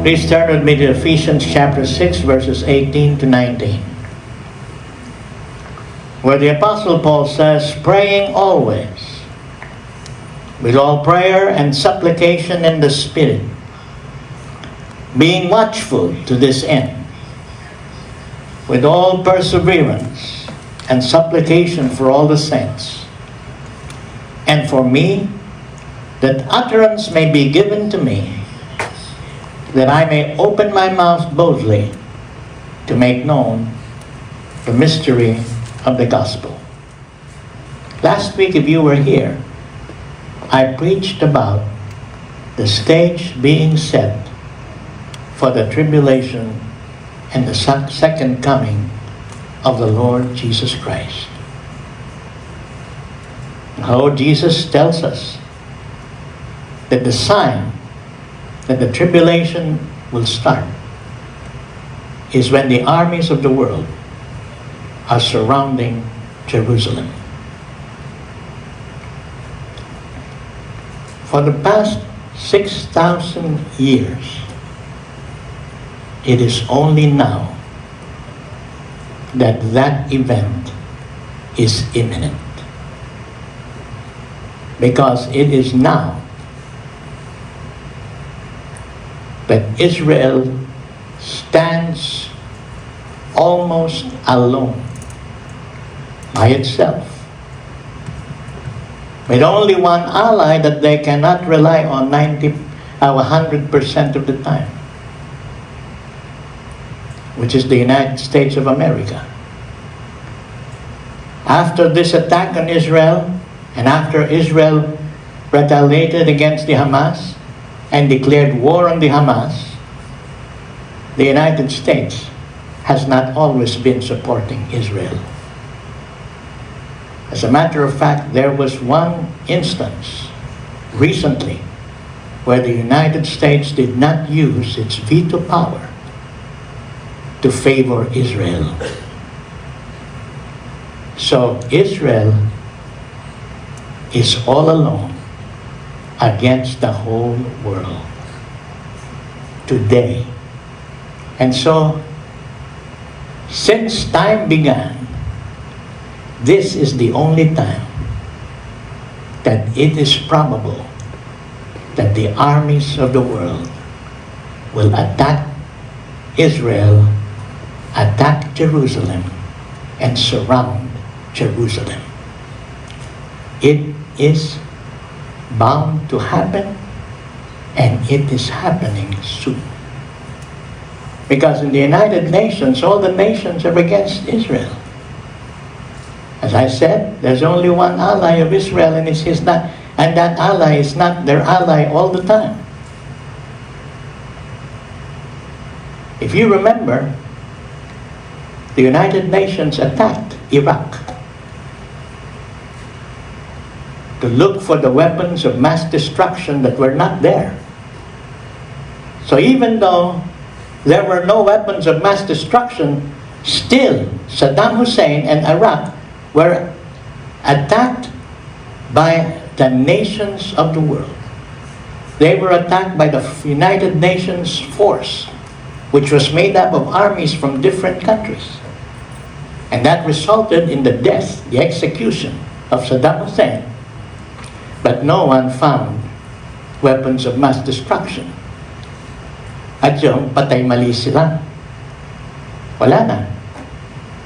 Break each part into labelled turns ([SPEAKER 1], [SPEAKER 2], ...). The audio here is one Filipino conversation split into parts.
[SPEAKER 1] Please turn with me to Ephesians chapter 6, verses 18 to 19. Where the Apostle Paul says, praying always, with all prayer and supplication in the Spirit, being watchful to this end, with all perseverance and supplication for all the saints, and for me, that utterance may be given to me, that I may open my mouth boldly to make known the mystery of the gospel. Last week, if you were here, I preached about the stage being set for the tribulation and the second coming of the Lord Jesus Christ. How Jesus tells us that the sign that the tribulation will start is when the armies of the world are surrounding Jerusalem. For the past 6,000 years, it is only now that that event is imminent. Because it is now that Israel stands almost alone by itself, with only one ally that they cannot rely on 100% of the time, which is the United States of America. After this attack on Israel, and after Israel retaliated against the Hamas and declared war on the Hamas, the United States has not always been supporting Israel. As a matter of fact, there was one instance recently where the United States did not use its veto power to favor Israel. So Israel is all alone against the whole world today. And so, since time began, this is the only time that it is probable that the armies of the world will attack Israel, attack Jerusalem, and surround Jerusalem. It is bound to happen, and it is happening soon. Because in the United Nations, all the nations are against Israel. As I said, there's only one ally of Israel, and that ally is not their ally all the time. If you remember, the United Nations attacked Iraq to look for the weapons of mass destruction that were not there. So even though there were no weapons of mass destruction, still Saddam Hussein and Iraq were attacked by the nations of the world. They were attacked by the United Nations force, which was made up of armies from different countries. And that resulted in the death, the execution of Saddam Hussein. But no one found weapons of mass destruction. At yung patay mali sila. Wala na.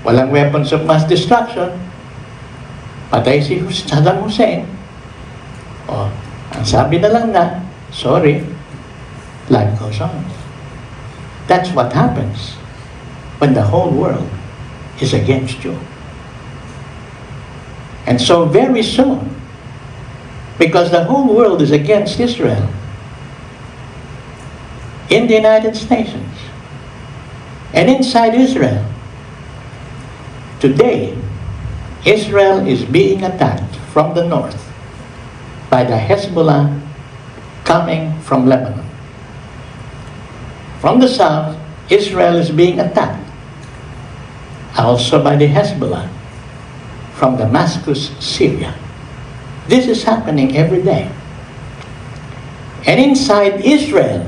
[SPEAKER 1] Walang weapons of mass destruction. Patay si Saddam Hussein. O, ang sabi na lang na, sorry, life goes on. That's what happens when the whole world is against you. And so very soon, because the whole world is against Israel, in the United Nations and inside Israel, today, Israel is being attacked from the north by the Hezbollah coming from Lebanon. From the south, Israel is being attacked also by the Hezbollah from Damascus, Syria. This is happening every day. And inside Israel,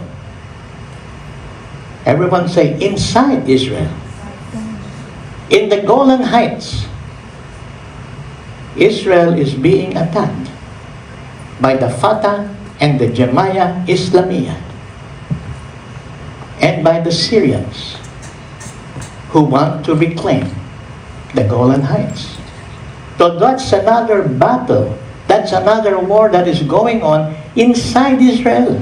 [SPEAKER 1] Everyone say, inside Israel. In the Golan Heights, Israel is being attacked by the Fatah and the Jama'ah Islamiyah and by the Syrians who want to reclaim the Golan Heights. So that's another battle. That's another war that is going on inside Israel.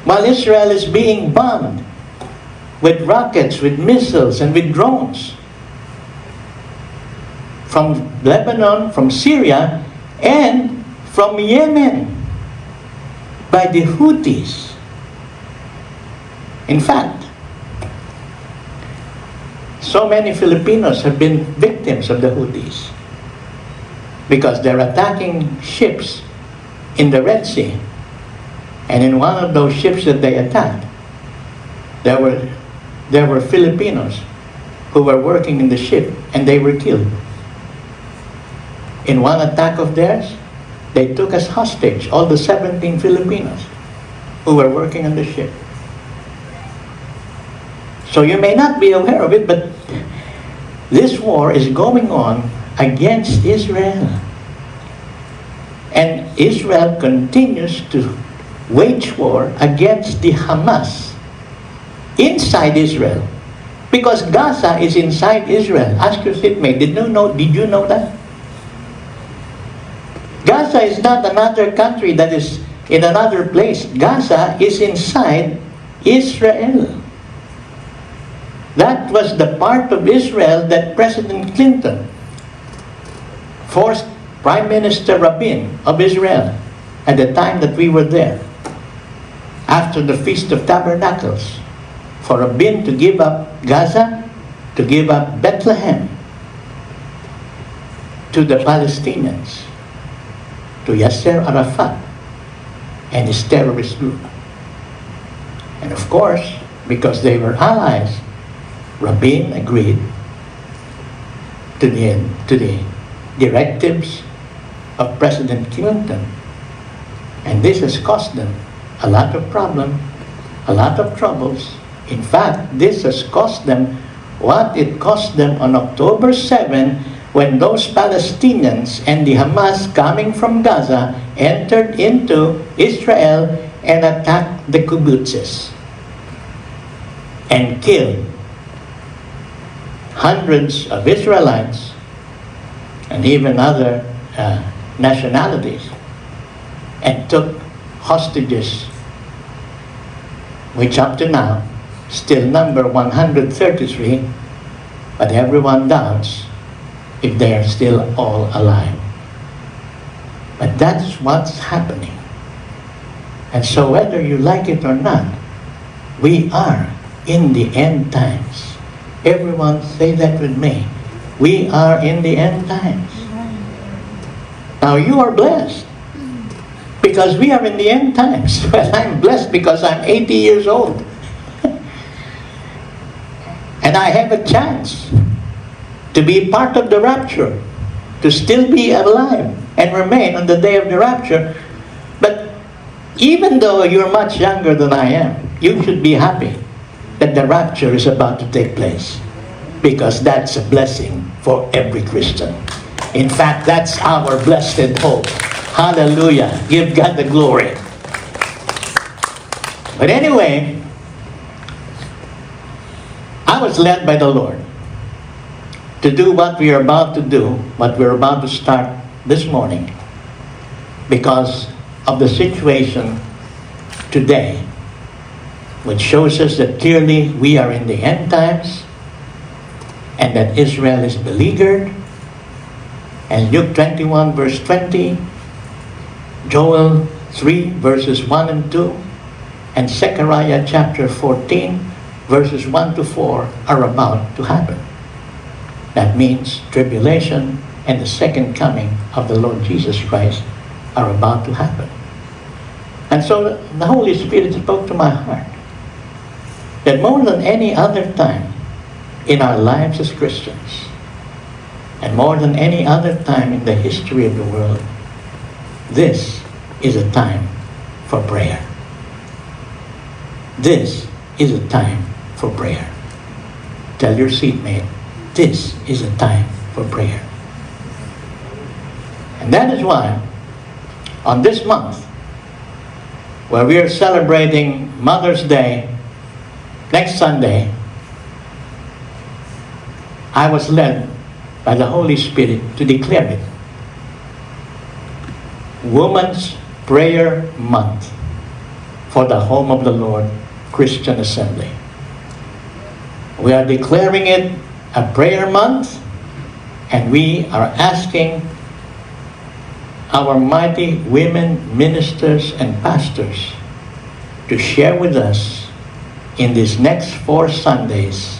[SPEAKER 1] While Israel is being bombed with rockets, with missiles, and with drones from Lebanon, from Syria, and from Yemen by the Houthis. In fact, so many Filipinos have been victims of the Houthis because they're attacking ships in the Red Sea. And in one of those ships that they attacked, there were Filipinos who were working in the ship, and they were killed. In one attack of theirs, they took as hostage all the 17 Filipinos who were working on the ship. So you may not be aware of it, but this war is going on against Israel. And Israel continues to wage war against the Hamas inside Israel. Because Gaza is inside Israel. Ask your seatmate, did you know that? Gaza is not another country that is in another place. Gaza is inside Israel. That was the part of Israel that President Clinton forced Prime Minister Rabin of Israel at the time that we were there, after the Feast of Tabernacles, for Rabin to give up Gaza, to give up Bethlehem to the Palestinians, to Yasser Arafat and his terrorist group. And of course, because they were allies, Rabin agreed to the directives of President Clinton. And this has cost them a lot of problems, a lot of troubles. In fact, this has cost them what it cost them on October 7, when those Palestinians and the Hamas coming from Gaza entered into Israel and attacked the kibbutzes and killed hundreds of Israelites and even other nationalities, and took hostages, which up to now still number 133, but everyone doubts if they are still all alive. But that's what's happening. And so whether you like it or not, we are in the end times. Everyone say that with me. We are in the end times. Now you are blessed because we are in the end times. Well, I'm blessed because I'm 80 years old. And I have a chance to be part of the rapture, to still be alive and remain on the day of the rapture. But even though you're much younger than I am, you should be happy that the rapture is about to take place, because that's a blessing for every Christian. In fact, that's our blessed hope. Hallelujah. Give God the glory. But anyway, I was led by the Lord to do what we are about to do, what we're about to start this morning, because of the situation today, which shows us that clearly we are in the end times and that Israel is beleaguered. And Luke 21 verse 20, Joel 3 verses 1 and 2, and Zechariah chapter 14 verses 1 to 4 are about to happen. That means tribulation and the second coming of the Lord Jesus Christ are about to happen. And so the Holy Spirit spoke to my heart that more than any other time in our lives as Christians, and more than any other time in the history of the world, this is a time for prayer. this is a time for prayer. Tell your seatmate, this is a time for prayer. And that is why, on this month, where we are celebrating Mother's Day next Sunday, I was led by the Holy Spirit to declare it. Women's Prayer Month for the Home of the Lord Christian Assembly. We are declaring it a prayer month, and we are asking our mighty women ministers and pastors to share with us in these next 4 Sundays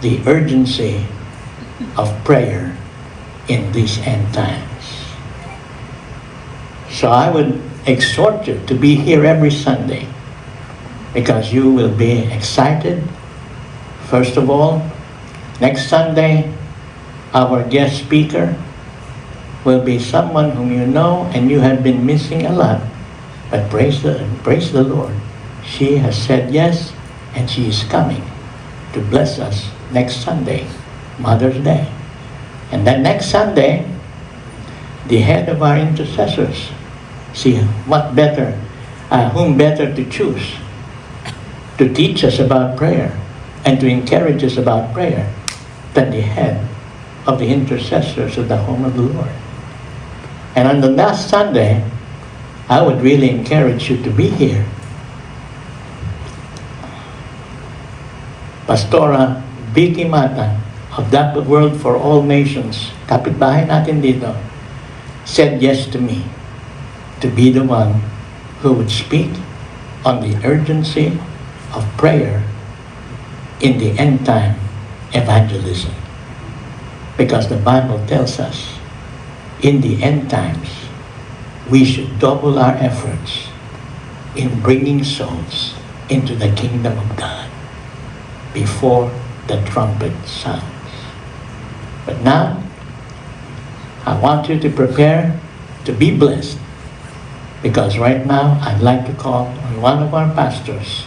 [SPEAKER 1] the urgency of prayer in these end times. So I would exhort you to be here every Sunday, because you will be excited. First of all, next Sunday, our guest speaker will be someone whom you know and you have been missing a lot. But praise the Lord. She has said yes, and she is coming to bless us next Sunday, Mother's Day. And then next Sunday, the head of our intercessors. See, whom better to choose to teach us about prayer and to encourage us about prayer than the head of the intercessors of the Home of the Lord. And on the last Sunday, I would really encourage you to be here. Pastora Vicky Mata of That World for All Nations, kapitbahay natin dito, said yes to me to be the one who would speak on the urgency of prayer in the end time evangelism. Because the Bible tells us in the end times we should double our efforts in bringing souls into the kingdom of God before the trumpet sounds. But now, I want you to prepare to be blessed, because right now I'd like to call on one of our pastors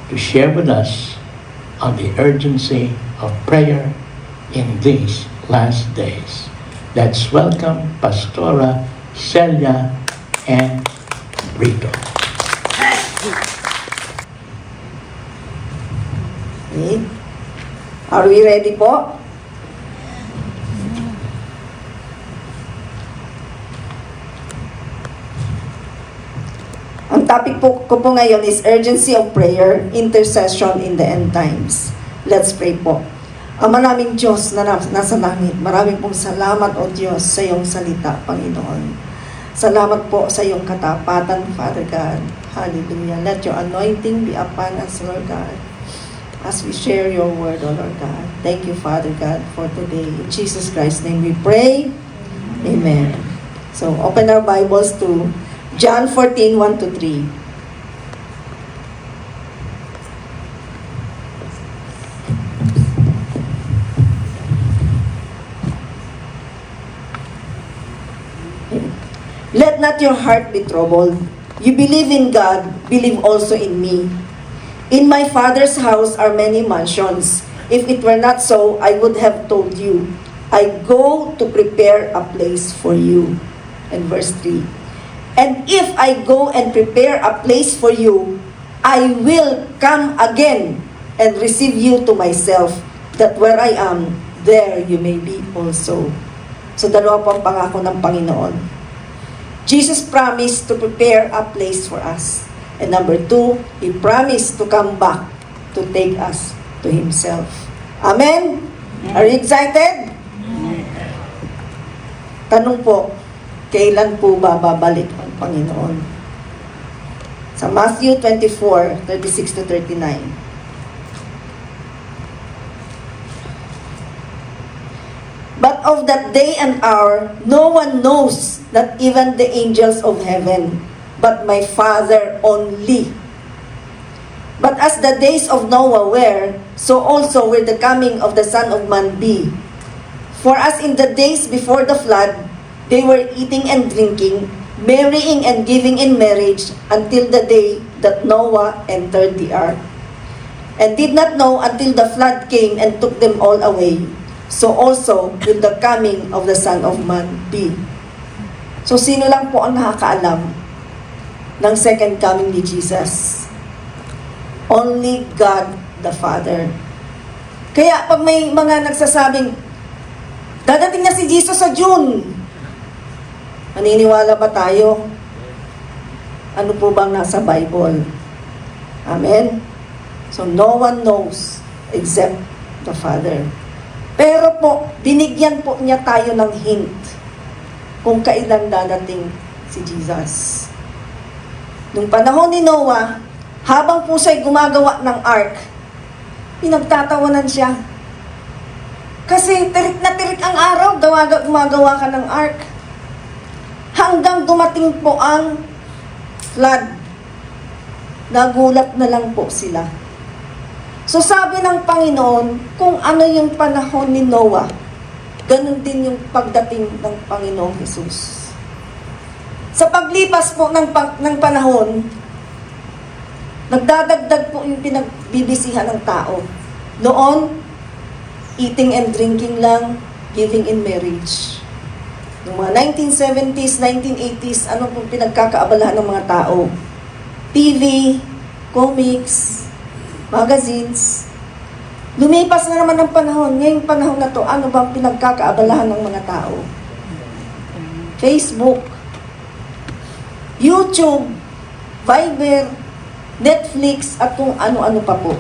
[SPEAKER 1] to share with us on the urgency of prayer in these last days. Let's welcome Pastora Celia and Rito.
[SPEAKER 2] Okay. Are we ready po? Ang topic ko po ngayon is urgency of prayer, intercession in the end times. Let's pray po. Ama naming Diyos na nasa langit, maraming pong salamat o Diyos sa iyong salita, Panginoon. Salamat po sa iyong katapatan, Father God. Hallelujah. Let your anointing be upon us, Lord God, as we share your word, O Lord God. Thank you, Father God, for today. In Jesus Christ's name we pray. Amen. So, open our Bibles to John 14, 1-3. Let not your heart be troubled. You believe in God, believe also in me. In my Father's house are many mansions. If it were not so, I would have told you. I go to prepare a place for you. And verse 3. And if I go and prepare a place for you, I will come again and receive you to myself, that where I am, there you may be also. So dalawa pang pangako ng Panginoon. Jesus promised to prepare a place for us. And number 2, He promised to come back to take us to Himself. Amen? Are you excited? Tanong po, kailan po ba babalik ang Panginoon? Sa Matthew 24, 36-39. But of that day and hour, no one knows, not even the angels of heaven, but my Father only. But as the days of Noah were, so also will the coming of the Son of Man be. For as in the days before the flood, they were eating and drinking, marrying and giving in marriage, until the day that Noah entered the ark, and did not know until the flood came and took them all away. So also will the coming of the Son of Man be. So sino lang po ang nakakaalam ng second coming ni Jesus? Only God the Father. Kaya pag may mga nagsasabing, dadating na si Jesus sa June, maniniwala ba tayo? Ano po bang nasa Bible? Amen? So no one knows except the Father. Pero po, binigyan po niya tayo ng hint kung kailan dadating si Jesus. Nung panahon ni Noah, habang po siya'y gumagawa ng ark, pinagtatawanan siya. Kasi tirik na tirik ang araw, gumagawa ka ng ark. Hanggang dumating po ang flood. Nagulat na lang po sila. So sabi ng Panginoon, kung ano yung panahon ni Noah, ganun din yung pagdating ng Panginoong Jesus. Sa paglipas po ng panahon, nagdadagdag po yung pinagbibisihan ng tao. Noon, eating and drinking lang, giving in marriage. Noong mga 1970s, 1980s, ano pong pinagkakaabalahan ng mga tao? TV, comics, magazines. Lumipas na naman ang panahon. Ngayong panahon na to, ano bang pinagkakaabalahan ng mga tao? Facebook, YouTube, Viber, Netflix, at kung ano-ano pa po.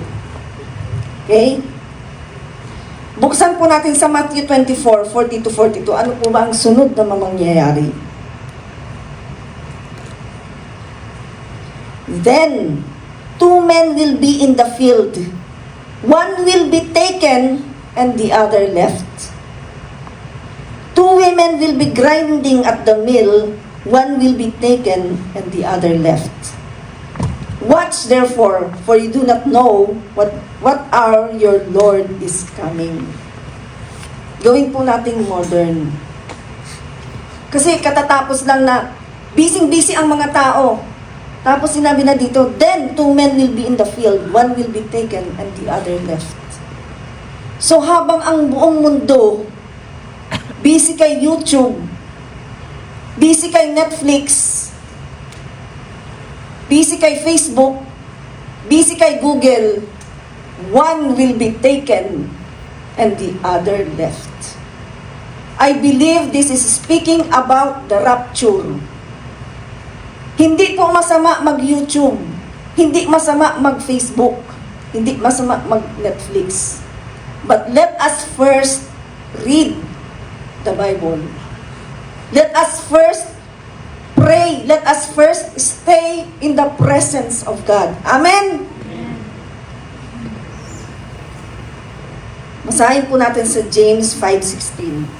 [SPEAKER 2] Okay? Buksan po natin sa Matthew 24, 40-42. Ano po ba ang sunod na mangyayari? Then, 2 men will be in the field. One will be taken and the other left. 2 women will be grinding at the mill. One will be taken and the other left. Watch therefore, for you do not know what hour your Lord is coming. Gawin po nating modern. Kasi katatapos lang na busy-busy ang mga tao. Tapos sinabi na dito, then 2 men will be in the field, one will be taken and the other left. So habang ang buong mundo busy kay YouTube, busy kay Netflix, busy kay Facebook, busy kay Google, one will be taken and the other left. I believe this is speaking about the rapture. Hindi po masama mag-YouTube, hindi masama mag-Facebook, hindi masama mag-Netflix. But let us first read the Bible. Let us first pray. Let us first stay in the presence of God. Amen? Masahin po natin sa James 5:16.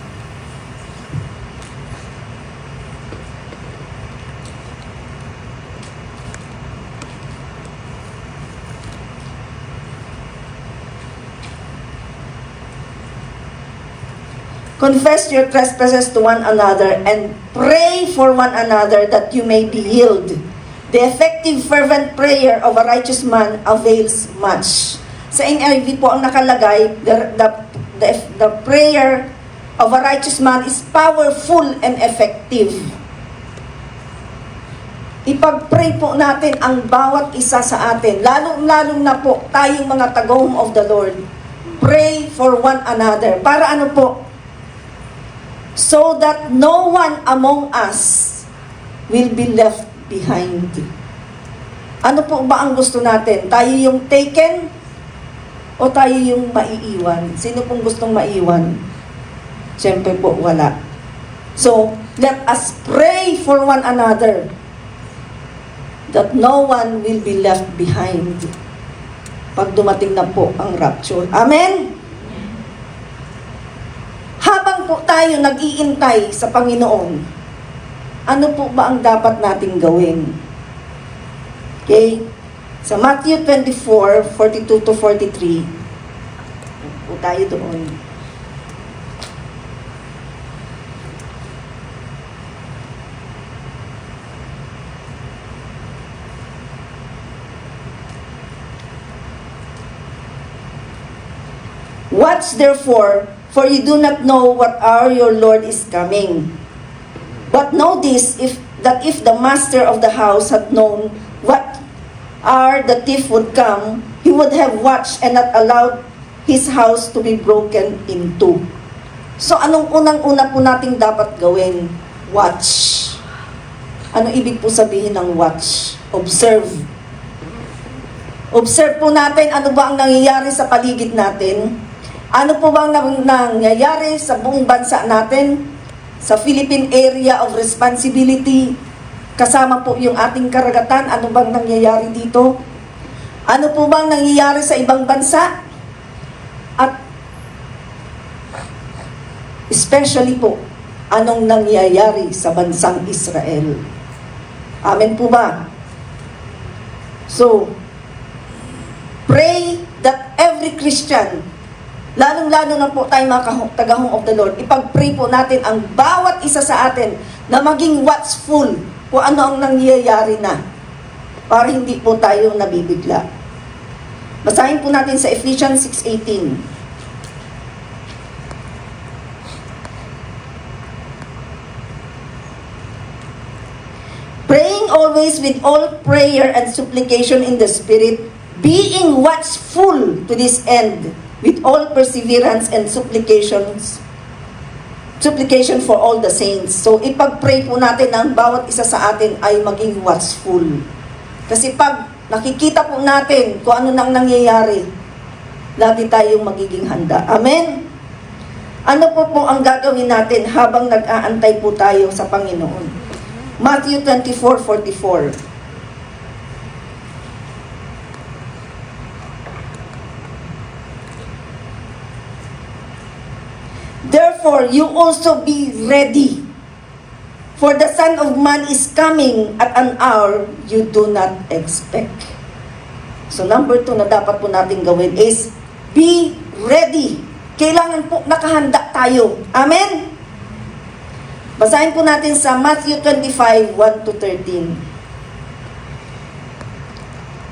[SPEAKER 2] Confess your trespasses to one another and pray for one another that you may be healed. The effective fervent prayer of a righteous man avails much. Sa NIV po ang nakalagay, the prayer of a righteous man is powerful and effective. Ipag-pray po natin ang bawat isa sa atin, lalo na po tayong mga taga-home of the Lord. Pray for one another. Para ano po? So that no one among us will be left behind. Ano po ba ang gusto natin? Tayo yung taken o tayo yung maiiwan? Sino pong gustong maiwan? Siyempre po, wala. So, let us pray for one another that no one will be left behind pag dumating na po ang rapture. Amen? Habang po tayo nag-iintay sa Panginoon, ano po ba ang dapat nating gawin? Okay? Sa Matthew 24, 42-43, po tayo doon. Watch therefore, for you do not know what hour your Lord is coming. But know this, that if the master of the house had known what hour the thief would come, he would have watched and not allowed his house to be broken into. So anong unang-una po nating dapat gawin? Watch. Ano ibig po sabihin ng watch? Observe. Observe po natin ano ba ang nangyayari sa paligid natin. Ano po bang nangyayari sa buong bansa natin? Sa Philippine Area of Responsibility, kasama po yung ating karagatan, ano bang nangyayari dito? Ano po bang nangyayari sa ibang bansa? At especially po, anong nangyayari sa bansang Israel? Amen po ba? So, pray that every Christian, lalong-lalo na po tayo mga tagahong of the Lord, ipag-pray po natin ang bawat isa sa atin na maging watchful kung ano ang nangyayari na para hindi po tayo nabibigla. Basahin po natin sa Ephesians 6:18. Praying always with all prayer and supplication in the Spirit, being watchful to this end, with all perseverance and supplication for all the saints. So, ipag-pray po natin na ang bawat isa sa atin ay maging watchful. Kasi pag nakikita po natin kung ano nang nangyayari, lagi tayong magiging handa. Amen? Ano po ang gagawin natin habang nag-aantay po tayo sa Panginoon? Matthew 24:44. Therefore, you also be ready, for the Son of Man is coming at an hour you do not expect. So number 2 na dapat po natin gawin is, be ready. Kailangan po nakahanda tayo. Amen? Basahin po natin sa Matthew 25:1-13.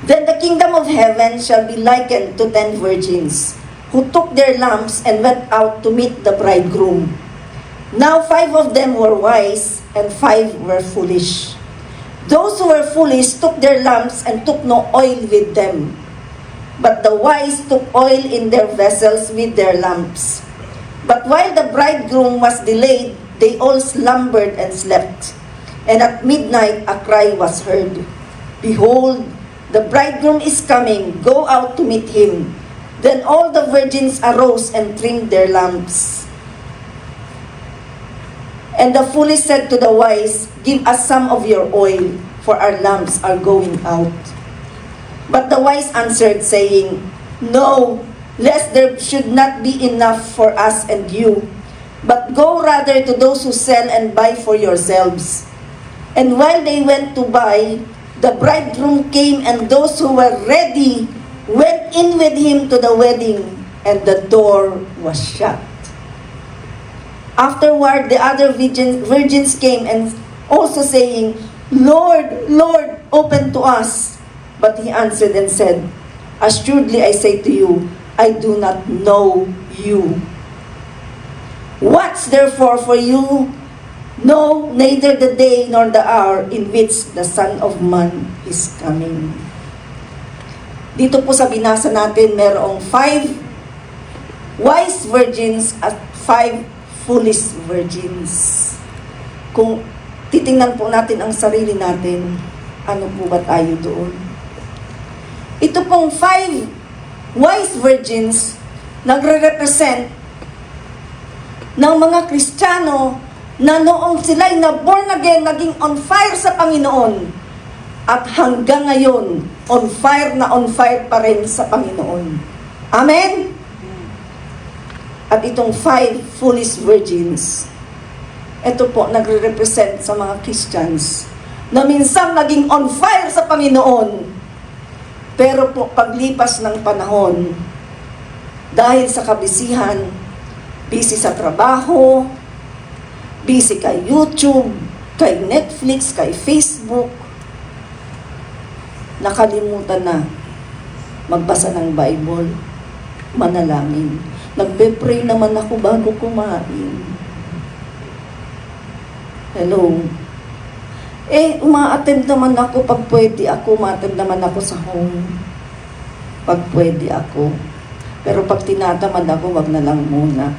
[SPEAKER 2] Then the kingdom of heaven shall be likened to 10 virgins, who took their lamps and went out to meet the bridegroom. Now 5 of them were wise, and 5 were foolish. Those who were foolish took their lamps and took no oil with them. But the wise took oil in their vessels with their lamps. But while the bridegroom was delayed, they all slumbered and slept. And at midnight a cry was heard, Behold, the bridegroom is coming, go out to meet him. Then all the virgins arose and trimmed their lamps. And the foolish said to the wise, Give us some of your oil, for our lamps are going out. But the wise answered, saying, No, lest there should not be enough for us and you. But go rather to those who sell and buy for yourselves. And while they went to buy, the bridegroom came, and those who were ready went in with him to the wedding, and the door was shut. Afterward, the other virgins came and also saying, Lord, Lord, open to us. But he answered and said, Assuredly I say to you, I do not know you. Watch therefore, for you know neither the day nor the hour in which the Son of Man is coming. Dito po sa binasa natin, merong 5 wise virgins at 5 foolish virgins. Kung titingnan po natin ang sarili natin, ano po ba tayo doon? Ito pong 5 wise virgins nagre-represent ng mga Kristiyano na noong sila'y na born again, naging on fire sa Panginoon. At hanggang ngayon, on fire pa rin sa Panginoon. Amen? At itong 5 foolish virgins, ito po, nagre-represent sa mga Christians na minsan naging on fire sa Panginoon. Pero po, paglipas ng panahon, dahil sa kabisihan, busy sa trabaho, busy kay YouTube, kay Netflix, kay Facebook, nakalimutan na magbasa ng Bible, manalangin. Nagpe-pray naman ako bago kumain. Hello? Uma-attend naman ako pag pwede ako. Uma-attend naman ako sa home. Pag pwede ako. Pero pag tinatamad ako, wag na lang muna.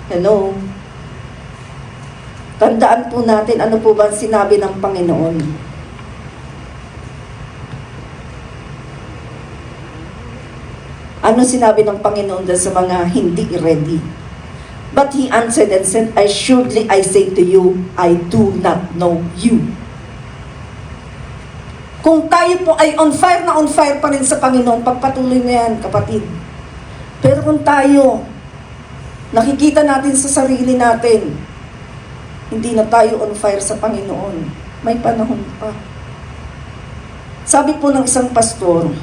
[SPEAKER 2] Hello? Tandaan po natin, ano po ba sinabi ng Panginoon? Ano sinabi ng Panginoon dahil sa mga hindi ready? But he answered and said, "Assuredly I say to you, I do not know you." Kung tayo po ay on fire pa rin sa Panginoon, pagpatuloy na yan, kapatid. Pero kung tayo, nakikita natin sa sarili natin, hindi na tayo on fire sa Panginoon, may panahon pa. Sabi po ng isang pastor,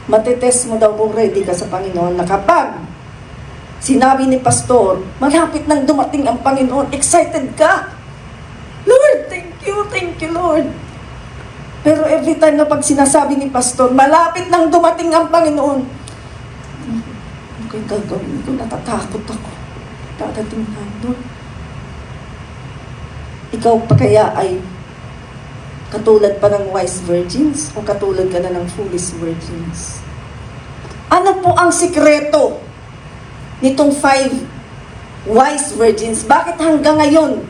[SPEAKER 2] matetest mo daw kung ready ka sa Panginoon na kapag sinabi ni pastor, malapit nang dumating ang Panginoon, excited ka. Lord, thank you Lord. Pero every time na pag sinasabi ni pastor, malapit nang dumating ang Panginoon, okay, gagawin ko, natatakot ako. Dadating na doon. Ikaw pa kaya ay katulad pa ng wise virgins o katulad ka na ng foolish virgins? Ano po ang sikreto nitong 5 wise virgins? Bakit hanggang ngayon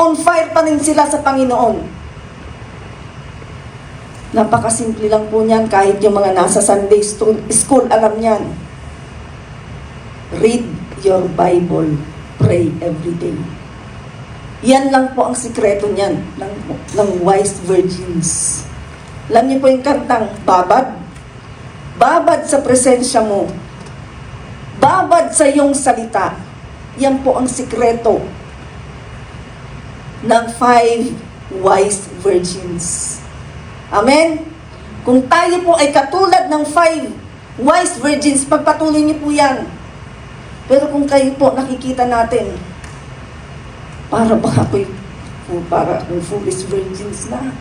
[SPEAKER 2] on fire pa rin sila sa Panginoon? Napakasimple lang po niyan, kahit yung mga nasa Sunday school, alam niyan. Read your Bible, pray every day. Yan lang po ang sikreto niyan ng wise virgins. Alam niyo po yung kantang, babad? Babad sa presensya mo. Babad sa iyong salita. Yan po ang sikreto ng 5 wise virgins. Amen? Kung tayo po ay katulad ng 5 wise virgins, pagpatuloy niyo po yan. Pero kung kayo po, nakikita natin, para ba ako'y foolish virgins na?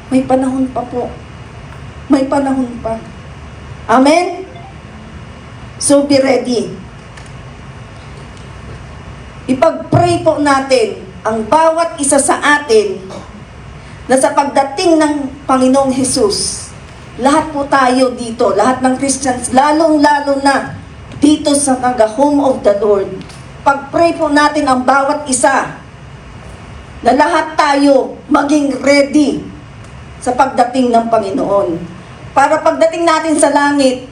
[SPEAKER 2] May panahon pa po. May panahon pa. Amen? So be ready. Ipag-pray po natin ang bawat isa sa atin na sa pagdating ng Panginoong Hesus, lahat po tayo dito, lahat ng Christians, lalong-lalo na dito sa home of the Lord, pag-pray po natin ang bawat isa na lahat tayo maging ready sa pagdating ng Panginoon. Para pagdating natin sa langit,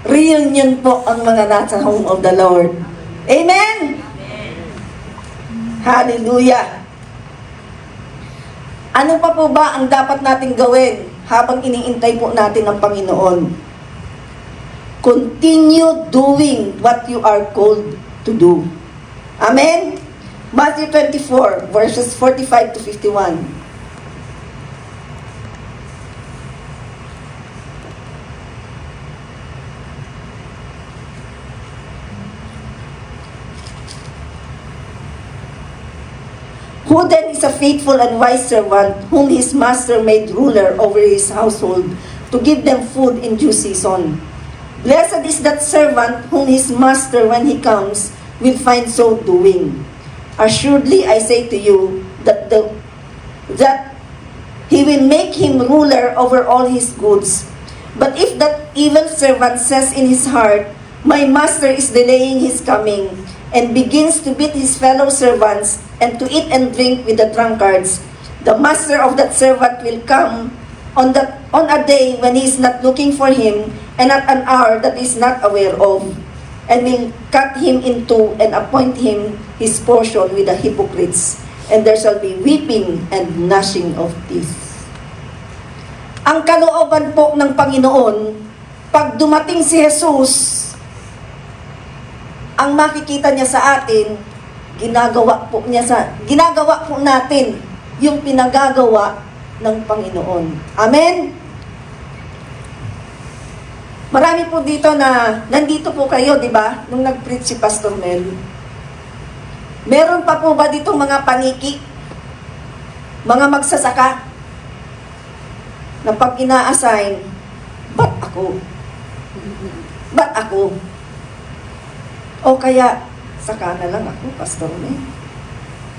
[SPEAKER 2] reunion po ang mga nasa home of the Lord. Amen? Hallelujah! Ano pa po ba ang dapat nating gawin habang iniintay po natin ang Panginoon? Continue doing what you are called to do. Amen? Matthew 24, verses 45 to 51. Who then is a faithful and wise servant whom his master made ruler over his household to give them food in due season? Blessed is that servant whom his master, when he comes, will find so doing. Assuredly, I say to you that he will make him ruler over all his goods. But if that evil servant says in his heart, "My master is delaying his coming," and begins to beat his fellow servants and to eat and drink with the drunkards, the master of that servant will come on a day when he is not looking for him, and at an hour that he is not aware of, and will cut him in two and appoint him his portion with the hypocrites, and there shall be weeping and gnashing of teeth. Ang kalooban po ng Panginoon, pag dumating si Jesus, ang makikita niya sa atin, ginagawa po natin yung pinagagawa ng Panginoon. Amen? Marami po dito na, nandito po kayo, di ba? Nung nag-preach si Pastor Mel. Meron pa po ba ditong mga paniki? Mga magsasaka? Na pag ina-assign, ba't ako? Ba't ako? O kaya, saka na lang ako, Pastor May.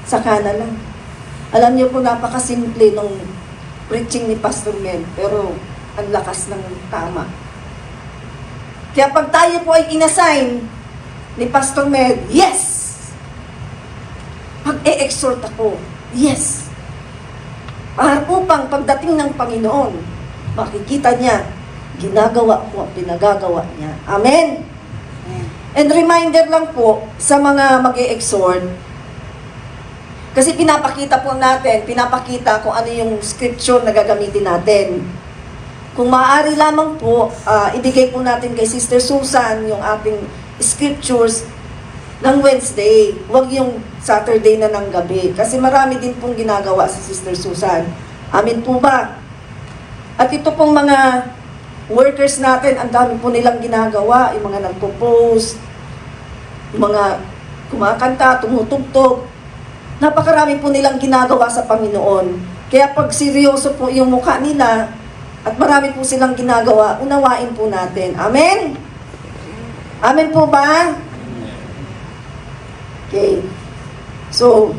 [SPEAKER 2] Saka na lang. Alam niyo po, napakasimple nung preaching ni Pastor Mel, pero ang lakas ng tama. Kaya pag tayo po ay inassign ni Pastor Mel, yes! Pag e-exhort ako, yes! Para upang pagdating ng Panginoon, makikita niya, ginagawa ko ang pinagagawa niya. Amen? And reminder lang po sa mga mag-e-exhort, kasi pinapakita po natin, pinapakita kung ano yung scripture na gagamitin natin. Kung maaari lamang po, ibigay po natin kay Sister Susan yung ating scriptures ng Wednesday. Huwag yung Saturday na ng gabi. Kasi marami din pong ginagawa si Sister Susan. Amin po ba? At ito pong mga workers natin, ang dami po nilang ginagawa. Yung mga nagpo-post, yung mga kumakanta, tumutugtog. Napakarami po nilang ginagawa sa Panginoon. Kaya pag seryoso po yung mukha nila, at marami po silang ginagawa, unawain po natin. Amen? Amen po ba? Okay. So,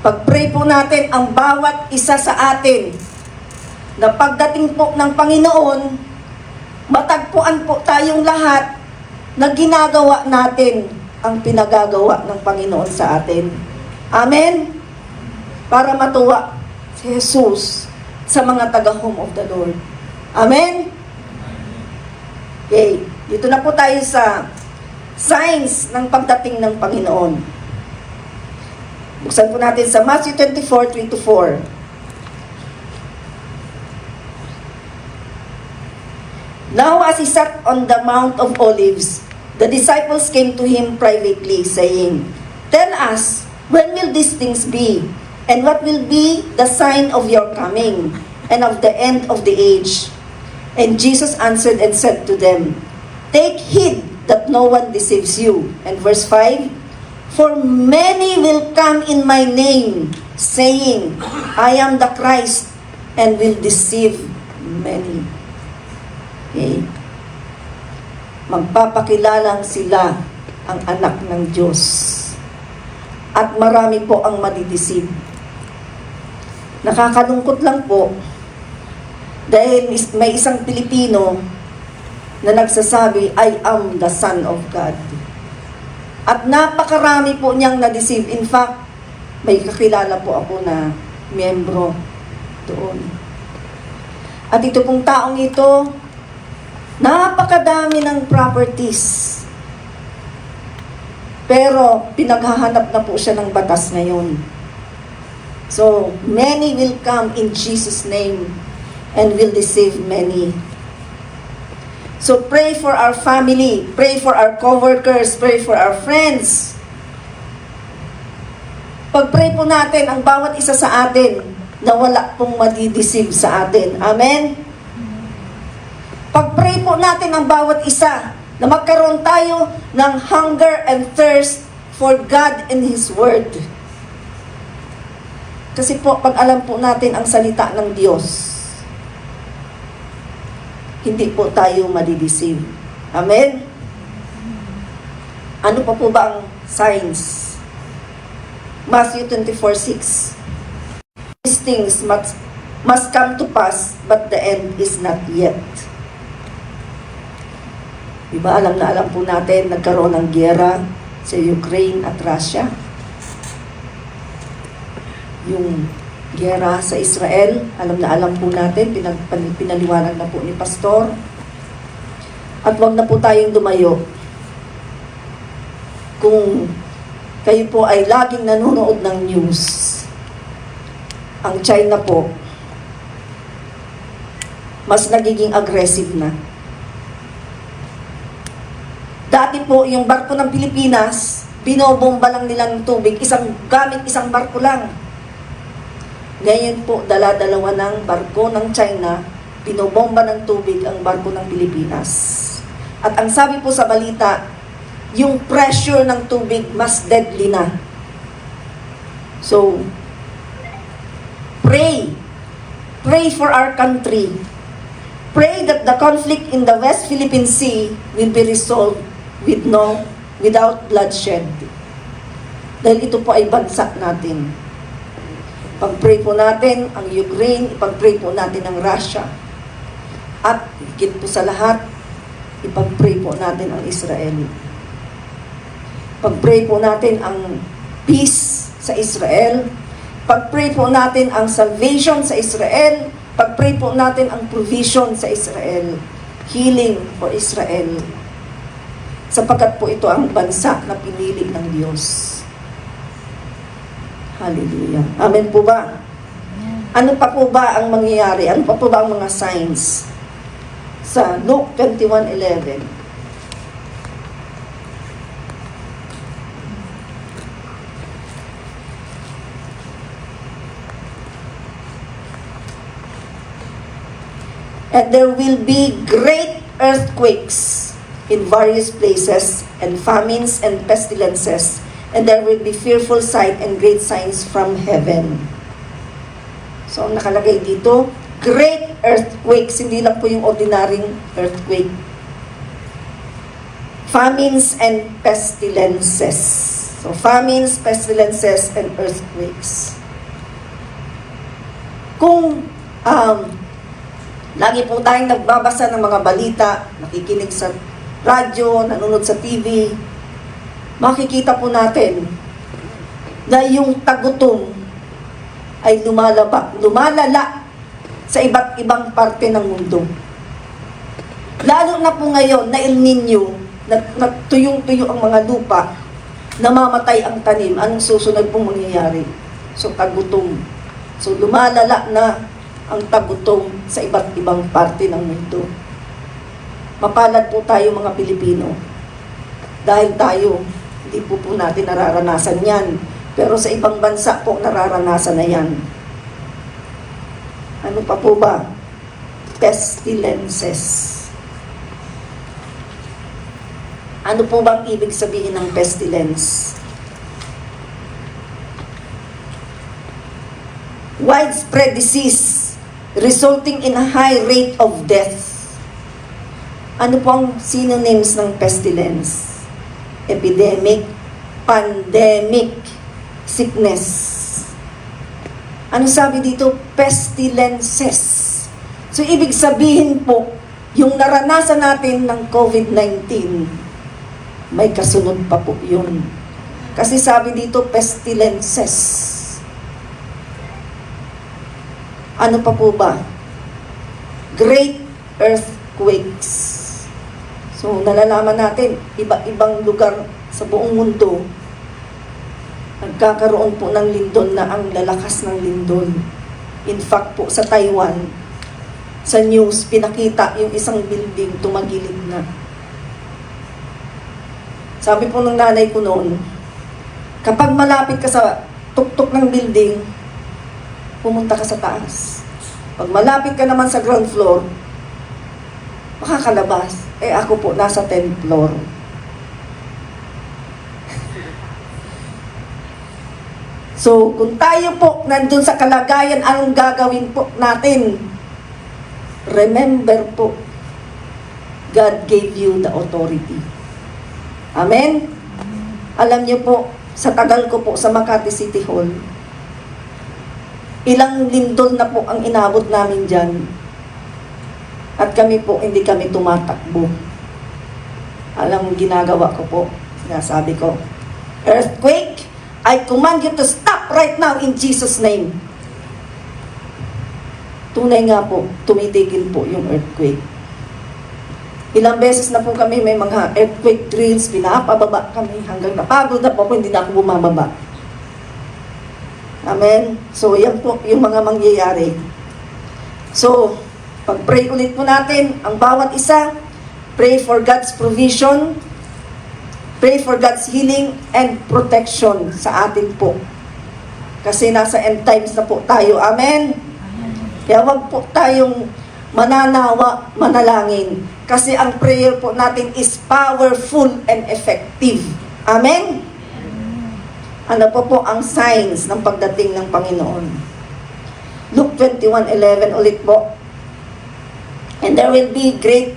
[SPEAKER 2] pag-pray po natin ang bawat isa sa atin na pagdating po ng Panginoon, matagpuan po tayong lahat na ginagawa natin ang pinagagawa ng Panginoon sa atin. Amen? Para matuwa si Jesus sa mga taga-home of the Lord. Amen? Okay. Dito na po tayo sa signs ng pagdating ng Panginoon. Buksan po natin sa Matthew 24, 3-4. Now as he sat on the Mount of Olives, the disciples came to him privately, saying, Tell us, when will these things be? And what will be the sign of your coming and of the end of the age? And Jesus answered and said to them, Take heed that no one deceives you. And verse 5, For many will come in my name, saying, I am the Christ, and will deceive many. Okay. Magpapakilalang sila ang anak ng Diyos. At marami po ang madideceive. Nakakalungkot lang po dahil may isang Pilipino na nagsasabi, I am the Son of God. At napakarami po niyang na-deceive. In fact, may kakilala po ako na miyembro doon. At ito pong taong ito, napakadami ng properties. Pero pinaghahanap na po siya ng batas ngayon. So, many will come in Jesus' name and will deceive many. So, pray for our family, pray for our co-workers, pray for our friends. Pag-pray po natin ang bawat isa sa atin na wala pong madideceive sa atin. Amen? Pag-pray po natin ang bawat isa na magkaroon tayo ng hunger and thirst for God and His Word. Kasi po, pag alam po natin ang salita ng Diyos, hindi po tayo madideceive. Amen? Ano pa po ba ang signs? Matthew 24:6. These things must come to pass, but the end is not yet. Diba, alam na alam po natin, nagkaroon ng giyera sa Ukraine at Russia. Yung giyera sa Israel, alam na alam po natin, pinaliwanag na po ni Pastor. At wag na po tayong lumayo. Kung kayo po ay laging nanonood ng news, ang China po, mas nagiging aggressive na. Dati po, yung barko ng Pilipinas, binobomba lang nila ng tubig, gamit isang barko lang. Ngayon po, dala-dalawa ng barko ng China, binobomba ng tubig ang barko ng Pilipinas. At ang sabi po sa balita, yung pressure ng tubig mas deadly na. So, pray. Pray for our country. Pray that the conflict in the West Philippine Sea will be resolved without bloodshed. Dahil ito po ay bansa natin. Pag-pray po natin ang Ukraine, ipag-pray po natin ang Russia. At higit po sa lahat, ipag-pray po natin ang Israel. Pag-pray po natin ang peace sa Israel. Pag-pray po natin ang salvation sa Israel. Pag-pray po natin ang provision sa Israel. Healing for Israel. Sapagkat po ito ang bansa na pinili ng Diyos. Hallelujah. Amen po ba? Ano pa po ba ang mangyayari? Ano pa po ba ang mga signs? Sa Luke 21:11. And there will be great earthquakes in various places, and famines and pestilences, and there will be fearful sight and great signs from heaven. So, ang nakalagay dito, great earthquakes, hindi lang po yung ordinaryong earthquake. Famines and pestilences. So, famines, pestilences, and earthquakes. Kung lagi po tayong nagbabasa ng mga balita, nakikinig sa radyo, nanonood sa TV, makikita po natin na yung tagutom ay lumalala sa iba't ibang parte ng mundo. Lalo na po ngayon na El Nino, tuyong-tuyo ang mga lupa, namamatay ang tanim, anong susunod pong mangyayari? So, tagutom. So, lumalala na ang tagutom sa iba't ibang parte ng mundo. Mapalad po tayo mga Pilipino. Dahil tayo, hindi po natin nararanasan yan. Pero sa ibang bansa po, nararanasan na yan. Ano pa po ba? Pestilences. Ano po bang ibig sabihin ng pestilence? Widespread disease resulting in a high rate of death. Ano po ang synonyms ng pestilence? Epidemic, pandemic, sickness. Ano sabi dito? Pestilences. So, ibig sabihin po, yung naranasan natin ng COVID-19, may kasunod pa po yun. Kasi sabi dito, pestilences. Ano pa po ba? Great earthquakes. So, nalalaman natin, iba-ibang lugar sa buong mundo, nagkakaroon po ng lindol na ang lalakas ng lindol. In fact po, sa Taiwan, sa news, pinakita yung isang building tumagilid na. Sabi po ng nanay ko noon, kapag malapit ka sa tuktok ng building, pumunta ka sa taas. Pag malapit ka naman sa ground floor, makakalabas. Ako po, nasa 10th floor. So, kung tayo po nandun sa kalagayan, anong gagawin po natin? Remember po, God gave you the authority. Amen? Alam niyo po, sa tagal ko po sa Makati City Hall, ilang lindol na po ang inabot namin dyan. At kami po, hindi kami tumatakbo. Alam mo, ginagawa ko po, sinasabi ko, earthquake, I command you to stop right now in Jesus' name. Tunay nga po, tumitigil po yung earthquake. Ilang beses na po kami may mga earthquake drills, pinapababa kami hanggang napagod na po, hindi na ako bumababa. Amen? So, yan po yung mga mangyayari. So, pag-pray ulit po natin, ang bawat isa, pray for God's provision, pray for God's healing and protection sa atin po. Kasi nasa end times na po tayo. Amen? Kaya wag po tayong mananawa, manalangin. Kasi ang prayer po natin is powerful and effective. Amen? Ano po ang signs ng pagdating ng Panginoon? Luke 21:11 ulit po. And And there will be great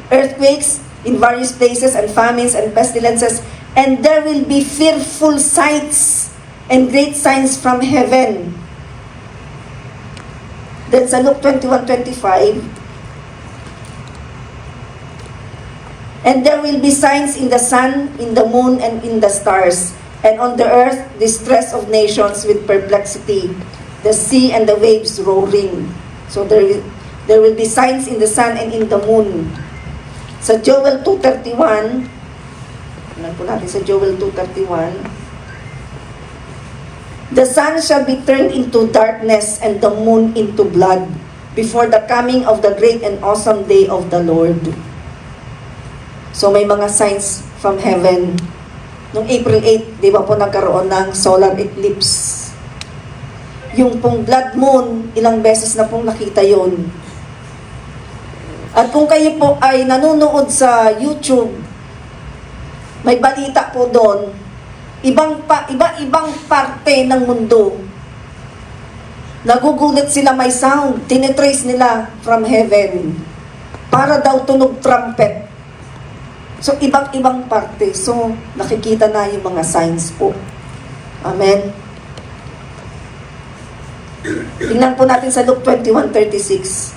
[SPEAKER 2] earthquakes in various places, and famines and pestilences, and there will be fearful sights and great signs from heaven. Then sa Luke 21:25, and there will be signs in the sun, in the moon, and in the stars, and on the earth distress of nations with perplexity, the sea and the waves roaring. So there will be signs in the sun and in the moon. Sa Joel 2:31, tingnan po natin sa Joel 2:31, the sun shall be turned into darkness and the moon into blood before the coming of the great and awesome day of the Lord. So may mga signs from heaven. Noong April 8, di ba po nagkaroon ng solar eclipse? Yung pong blood moon, ilang beses na pong nakita yon. At kung kayo po ay nanonood sa YouTube, may balita po doon, iba-ibang parte ng mundo, nagugulat sila, may sound, tinitrace nila from heaven, para daw tunog trumpet. So, ibang-ibang parte. So, nakikita na yung mga signs po. Amen. Tingnan po natin sa Luke 21:36.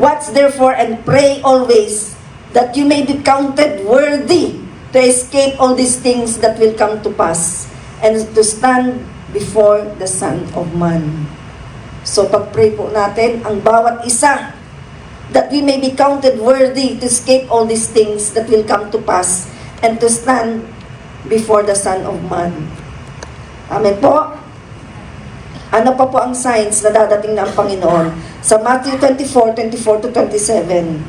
[SPEAKER 2] Watch therefore and pray always, that you may be counted worthy to escape all these things that will come to pass, and to stand before the Son of Man. So pag-pray po natin, ang bawat isa, that we may be counted worthy to escape all these things that will come to pass, and to stand before the Son of Man. Amen po? Ano pa po ang signs na dadating na ang Panginoon? Sa Matthew 24:24-27.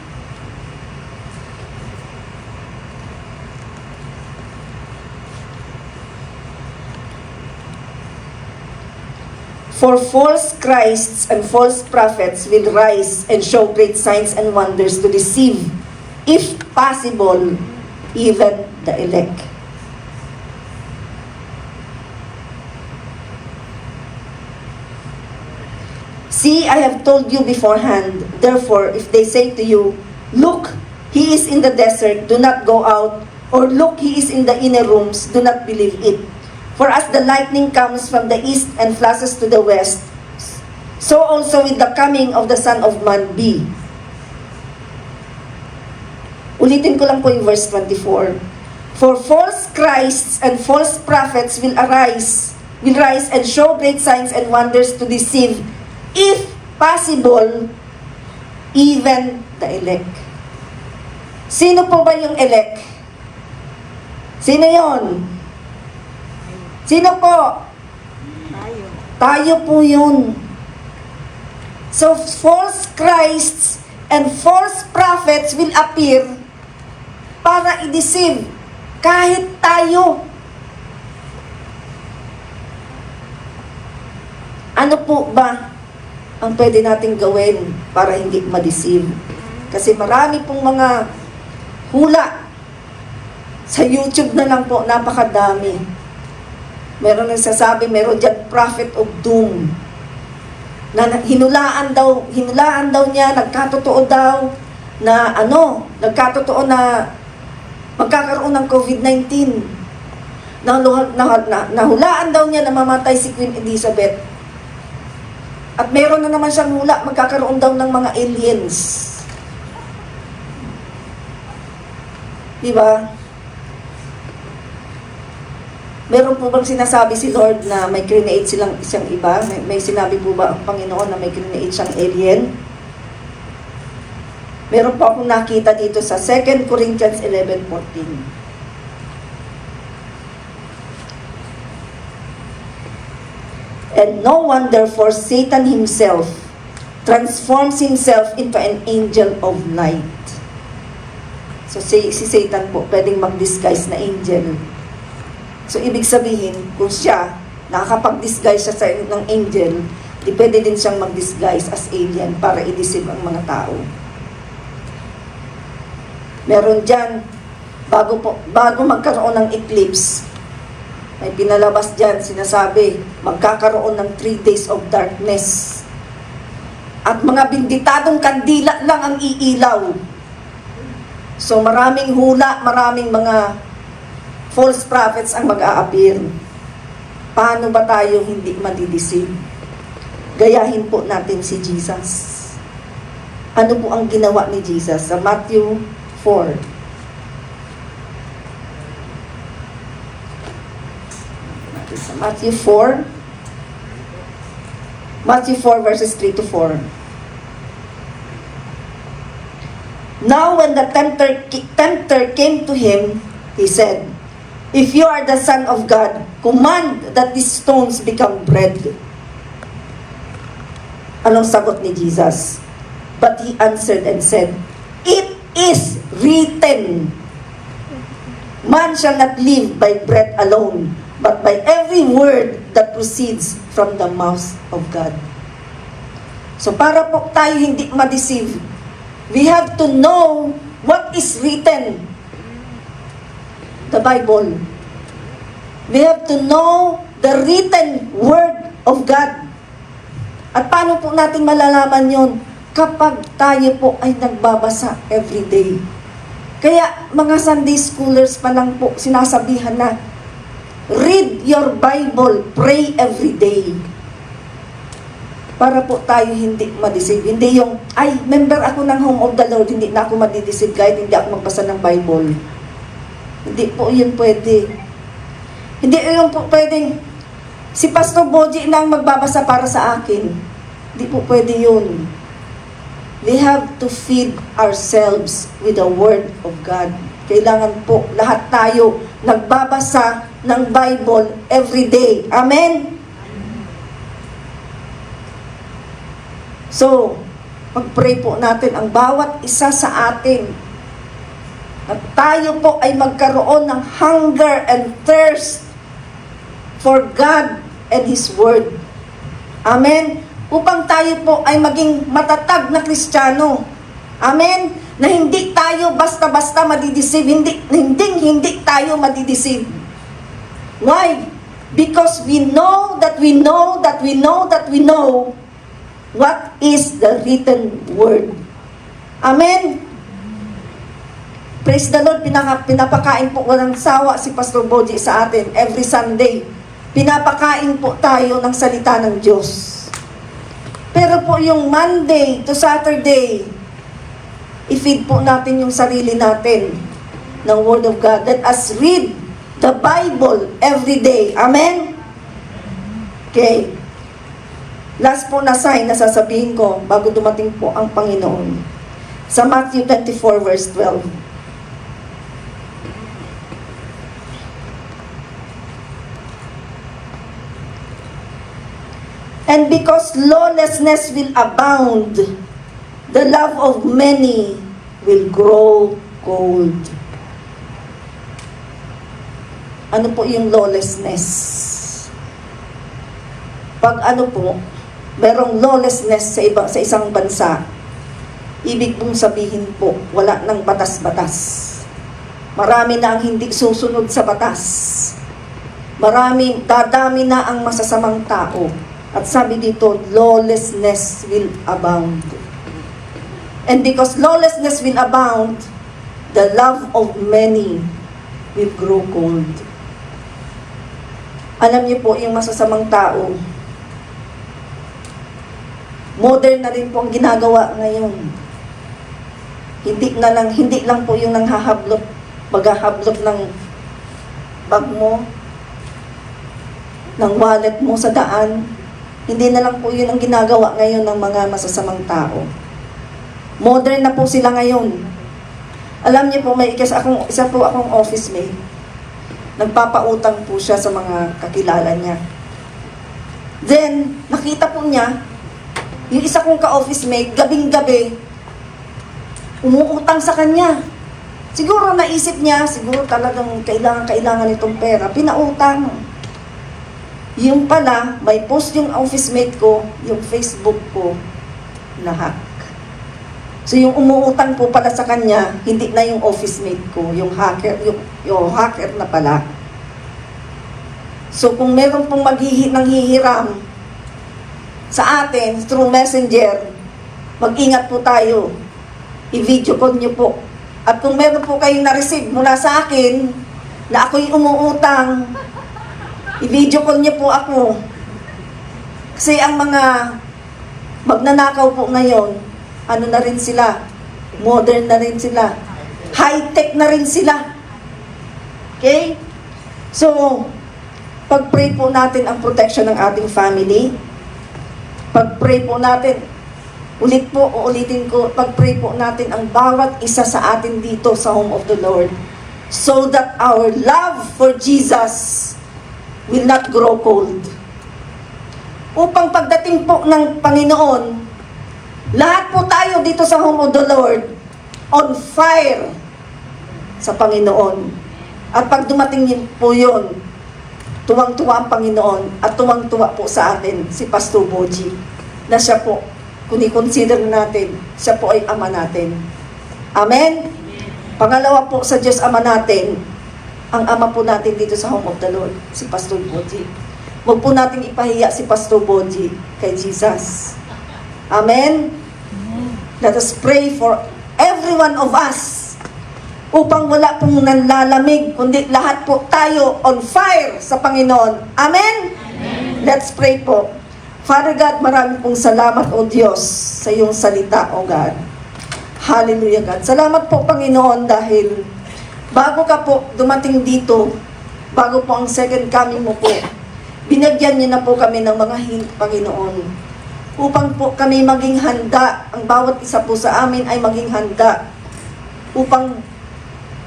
[SPEAKER 2] For false Christs and false prophets will rise and show great signs and wonders to deceive, if possible, even the elect. See, I have told you beforehand. Therefore, if they say to you, look, he is in the desert, do not go out. Or look, he is in the inner rooms, do not believe it. For as the lightning comes from the east and flashes to the west, so also with the coming of the Son of Man be. Ulitin ko lang po yung verse 24. For false Christs and false prophets will rise and show great signs and wonders to deceive, if possible, even the elect. Sino po ba yung elect? Sino yon? Sino po? Tayo po yun. So, false Christs and false prophets will appear para i-deceive kahit tayo. Ano po ba ang pwede nating gawin para hindi ma-deceive? Kasi marami pong mga hula. Sa YouTube na lang po, napakadami. Meron nagsasabi, meron dyan prophet of doom. Na hinulaan daw niya, nagkatotoo daw, na nagkatotoo na magkakaroon ng COVID-19. Nahulaan daw niya na mamatay si Queen Elizabeth. At meron na naman siyang hula, magkakaroon daw ng mga aliens. Diba? Meron po bang sinasabi si Lord na may create silang isang iba? May sinabi po ba ang Panginoon na may create siyang alien? Meron po akong nakita dito sa 2 Corinthians 11:14. And no wonder, for Satan himself transforms himself into an angel of light. So si Satan po pwedeng mag-disguise na angel. So ibig sabihin, kung siya nakakapag-disguise siya ng angel, Di pwede din siyang mag-disguise as alien para i-deceive ang mga tao. Meron dyan, bago magkaroon ng eclipse, may pinalabas dyan, sinasabi, magkakaroon ng 3 days of darkness. At mga binditadong kandila lang ang iilaw. So maraming hula, maraming mga false prophets ang mag-a-appear. Paano ba tayo hindi madideceive? Gayahin po natin si Jesus. Ano po ang ginawa ni Jesus sa Matthew 4? Sa Matthew 4, Matthew 4 verses 3 to 4. Now when the tempter came to him, he said, "If you are the Son of God, command that these stones become bread." Anong sagot ni Jesus? But he answered and said, "It is written, man shall not live by bread alone, but by every word that proceeds from the mouth of God." So para po tayo hindi ma-deceive, we have to know what is written. The Bible. We have to know the written word of God. At paano po natin malalaman yon? Kapag tayo po ay nagbabasa every day. Kaya mga Sunday schoolers pa lang po sinasabihan na, read your Bible, pray every day. Para po tayo hindi madeceive. Hindi yung, ay, member ako ng Home of the Lord, hindi na ako madideceive kahit hindi ako magbasa ng Bible. Hindi po yun pwede. Hindi yun po pwedeng, si Pastor Boji na ang magbabasa para sa akin. Hindi po pwede yun. We have to feed ourselves with the Word of God. Kailangan po lahat tayo nagbabasa ng Bible every day. Amen? So, pag-pray po natin ang bawat isa sa atin. At tayo po ay magkaroon ng hunger and thirst for God and His Word. Amen? Upang tayo po ay maging matatag na Kristiyano. Amen? Na hindi tayo basta-basta madideceive. Hindi tayo madideceive. Why? Because we know that we know that we know that we know what is the written Word. Amen? Praise the Lord, pinapakain po walang sawa si Pastor Boji sa atin every Sunday. Pinapakain po tayo ng salita ng Diyos. Pero po yung Monday to Saturday, i-feed po natin yung sarili natin ng Word of God. Let us read the Bible every day. Amen? Okay. Last po na sign na sasabihin ko bago dumating po ang Panginoon. Sa Matthew 24 verse 12. And because lawlessness will abound, the love of many will grow cold. Ano po yung lawlessness? Pag ano po, merong lawlessness sa isang bansa, ibig pong sabihin po, wala ng batas-batas. Marami na ang hindi susunod sa batas. Dadami na ang masasamang tao. At sabi dito, lawlessness will abound. And because lawlessness will abound, the love of many will grow cold. Alam niyo po, yung masasamang tao, modern na rin po ang ginagawa ngayon. Hindi lang po yung maghahablot ng bag mo, ng wallet mo sa daan. Hindi na lang po yun ang ginagawa ngayon ng mga masasamang tao. Modern na po sila ngayon. Alam niyo po, isa po akong office mate. Nagpapautang po siya sa mga kakilala niya. Then, nakita po niya, yung isa kong ka-office mate, gabing-gabi, umuutang sa kanya. Siguro naisip niya, siguro talagang kailangan itong pera. Pinautang. Yung pala, may post yung office mate ko, yung Facebook ko, na-hack. So yung umuutang po pala sa kanya, hindi na yung office mate ko, yung hacker na pala. So kung meron pong nanghihiram sa atin through messenger, mag-ingat po tayo. I-video call nyo po. At kung meron po kayong na-receive mula sa akin, na ako'y umuutang, i-video call niyo po ako. Kasi ang mga magnanakaw po ngayon, ano na rin sila, modern na rin sila, high-tech na rin sila. Okay? So, pag-pray po natin ang protection ng ating family. Pag-pray po natin, uulitin ko, pag-pray po natin ang bawat isa sa atin dito sa Home of the Lord, so that our love for Jesus will not grow cold. Upang pagdating po ng Panginoon, lahat po tayo dito sa Home of the Lord, on fire sa Panginoon. At pag dumating po yun, tuwang-tuwa ang Panginoon at tuwang-tuwa po sa atin si Pastor Boji, na siya po, kung i-consider natin, siya po ay Ama natin. Amen? Pangalawa po sa Diyos Ama natin, ang Ama po natin dito sa Home of the Lord, si Pastor Boji. Huwag po natin ipahiya si Pastor Boji kay Jesus. Amen? Let us pray for every one of us upang wala pong nanlalamig, kundi lahat po tayo on fire sa Panginoon. Amen? Amen. Let's pray po. Father God, marami pong salamat, O Diyos, sa iyong salita, O God. Hallelujah, God. Salamat po, Panginoon, dahil bago ka po dumating dito, bago po ang second coming mo po, binagyan niyo na po kami ng mga hint, Panginoon, upang po kami maging handa, ang bawat isa po sa amin ay maging handa, upang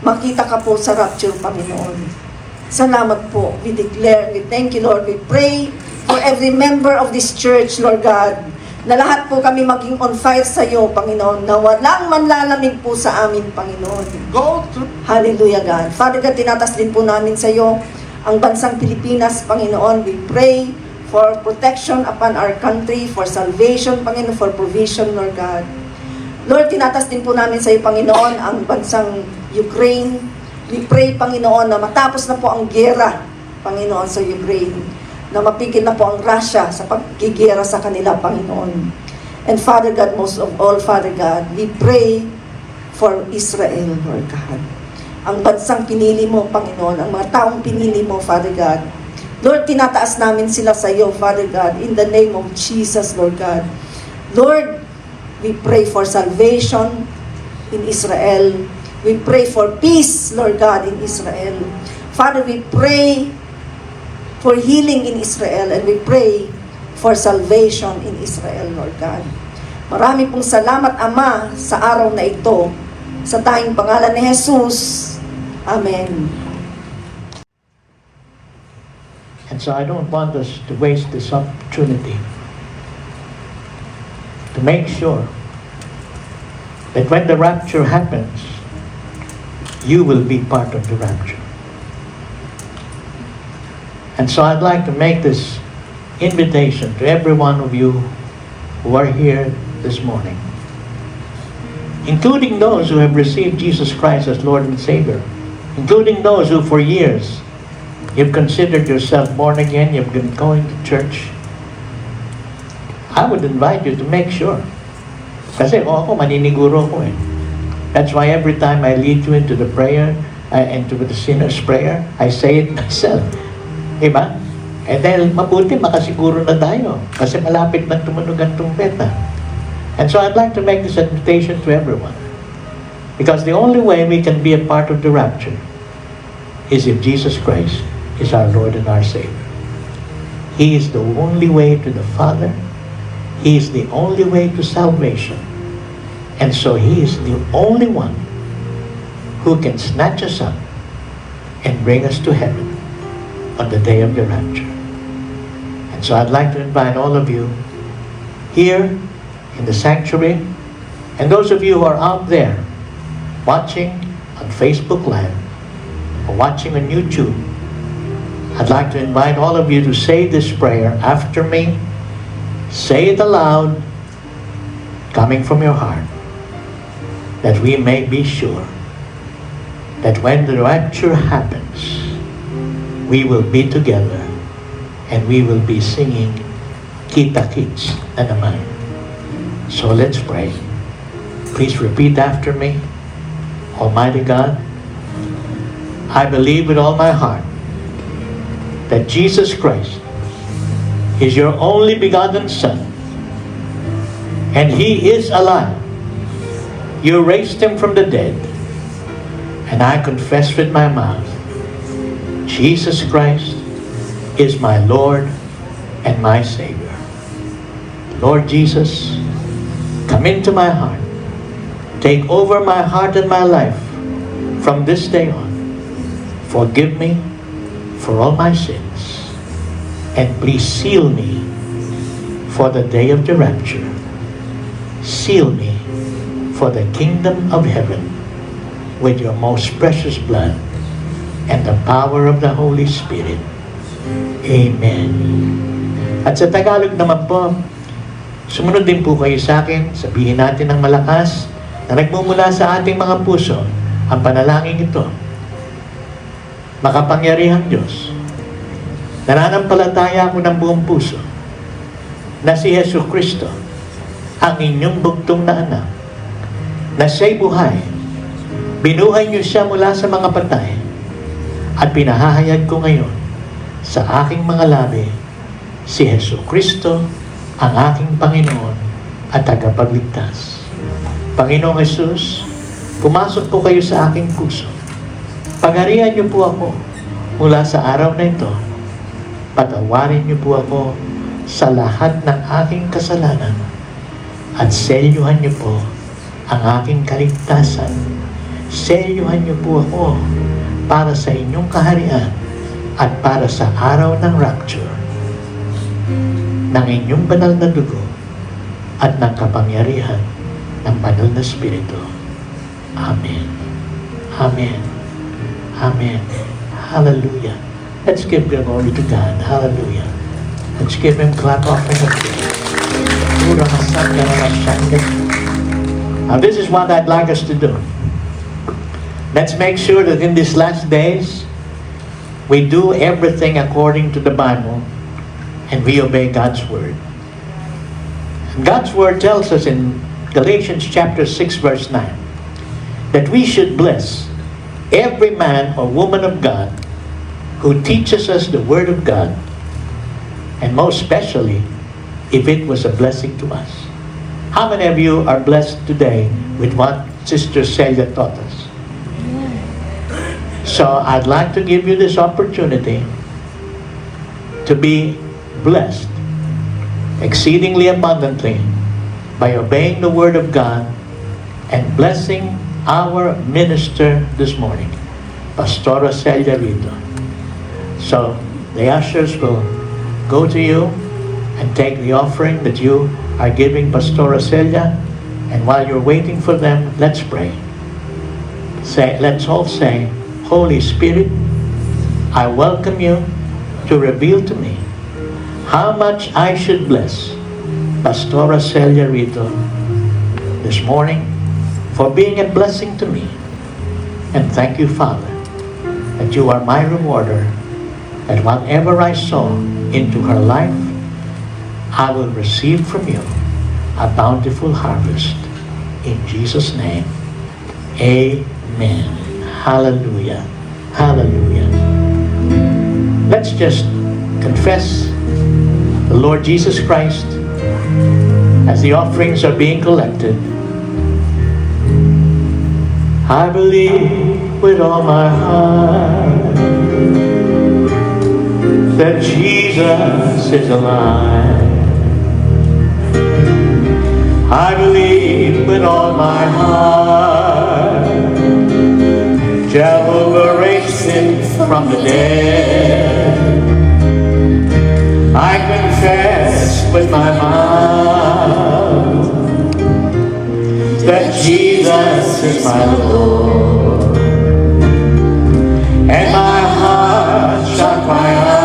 [SPEAKER 2] makita ka po sa rapture, Panginoon. Salamat po. We declare, we thank you, Lord. We pray for every member of this church, Lord God, na lahat po kami maging on fire sa iyo, Panginoon, na walang manlalamig po sa amin, Panginoon.
[SPEAKER 1] Go through.
[SPEAKER 2] Hallelujah, God. Father God, tinatas din po namin sa iyo ang bansang Pilipinas, Panginoon. We pray for protection upon our country, for salvation, Panginoon, for provision, Lord God. Lord, tinatas din po namin sa iyo, Panginoon, ang bansang Ukraine. We pray, Panginoon, na matapos na po ang giyera, Panginoon, sa Ukraine, na mapigil na po ang Russia sa pagkigera sa kanila, Panginoon. And Father God, most of all, Father God, we pray for Israel, Lord God. Ang bansang pinili mo, Panginoon, ang mga taong pinili mo, Father God. Lord, tinataas namin sila sa iyo, Father God, in the name of Jesus, Lord God. Lord, we pray for salvation in Israel. We pray for peace, Lord God, in Israel. Father, we pray for healing in Israel, and we pray for salvation in Israel, Lord God. Marami pong salamat, Ama, sa araw na ito, sa tayong pangalan ni Jesus. Amen.
[SPEAKER 1] And so I don't want us to waste this opportunity to make sure that when the rapture happens, you will be part of the rapture. And so I'd like to make this invitation to every one of you who are here this morning, including those who have received Jesus Christ as Lord and Savior, including those who for years you've considered yourself born again, you've been going to church. I would invite you to make sure. Kasi ako, maniniguro ko eh. That's why every time I lead you into the prayer, into the sinner's prayer, I say it myself. Diba? Eh dahil mabuti, makasiguro na tayo. Kasi malapit na tumunog ang trumpeta. And so I'd like to make this invitation to everyone. Because the only way we can be a part of the rapture is if Jesus Christ is our Lord and our Savior. He is the only way to the Father. He is the only way to salvation. And so He is the only one who can snatch us up and bring us to heaven on the day of the rapture. And so I'd like to invite all of you here in the sanctuary, and those of you who are out there watching on Facebook Live or watching on YouTube, I'd like to invite all of you to say this prayer after me. Say it aloud, coming from your heart, that we may be sure that when the rapture happens, we will be together and we will be singing Kita-kits na naman. So let's pray. Please repeat after me. Almighty God, I believe with all my heart that Jesus Christ is your only begotten Son, and He is alive. You raised Him from the dead, and I confess with my mouth, Jesus Christ is my Lord and my Savior. Lord Jesus, come into my heart. Take over my heart and my life from this day on. Forgive me for all my sins, and please seal me for the day of the rapture. Seal me for the kingdom of heaven with your most precious blood and the power of the Holy Spirit. Amen. At sa Tagalog naman po, sumunod din po kayo sa akin, sabihin natin ng malakas na nagmumula sa ating mga puso ang panalangin ito. Makapangyarihang Diyos, nananampalataya ako ng buong puso na si Yesu Kristo, ang inyong bugtong na anak, na siya'y buhay. Binuhay niyo siya mula sa mga patay at pinahahayag ko ngayon sa aking mga labi si Yesu Kristo, ang aking Panginoon at tagapagligtas. Panginoong Jesus, pumasok po kayo sa aking puso. Pagarihan niyo po ako mula sa araw na ito. Patawarin niyo po ako sa lahat ng aking kasalanan at selyuhan niyo po ang aking kaligtasan. Selyuhan niyo po ako para sa inyong kaharian at para sa araw ng rapture ng inyong banal na dugo at ng kapangyarihan ng banal na Espiritu. Amen. Amen. Amen. Hallelujah. Let's give glory to God. Hallelujah. Let's give Him clap offering of praise. Now this is what I'd like us to do. Let's make sure that in these last days, we do everything according to the Bible and we obey God's Word. And God's Word tells us in Galatians chapter 6 verse 9 that we should bless every man or woman of God who teaches us the Word of God, and most especially if it was a blessing to us. How many of you are blessed today with what Sister Celia taught us? So I'd like to give you this opportunity to be blessed exceedingly abundantly by obeying the Word of God and blessing our minister this morning, Pastora Celia Rito. So the ushers will go to you and take the offering that you are giving Pastora Celia, and while you're waiting for them, let's pray. Let's all say, Holy Spirit, I welcome you to reveal to me how much I should bless Pastora Celia Rito this morning for being a blessing to me. And thank you, Father, that you are my rewarder, that whatever I sow into her life, I will receive from you a bountiful harvest. In Jesus' name, amen. Hallelujah. Hallelujah. Let's just confess the Lord Jesus Christ as the offerings are being collected. I believe with all my heart that Jesus is alive. I believe with all my heart Jehovah raised Him from the dead. I confess with my mouth that Jesus is my Lord, and my heart shall cry out,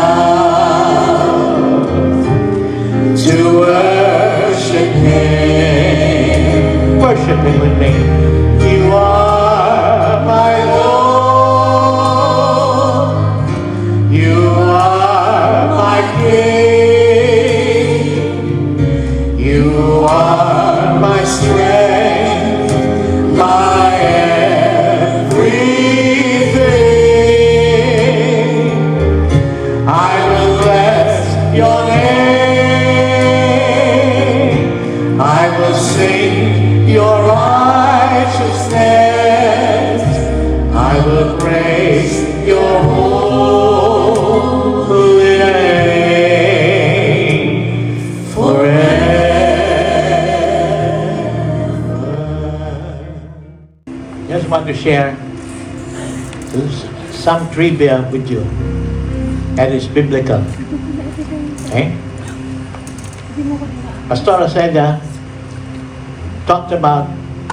[SPEAKER 1] worship Him with me. You are my Lord. You are my King. You are my strength, my everything. I will bless your name. I will sing your righteousness. I will praise your holy name forever. Just want to share some trivia with you that is biblical. Okay? Pastor Oseda talked about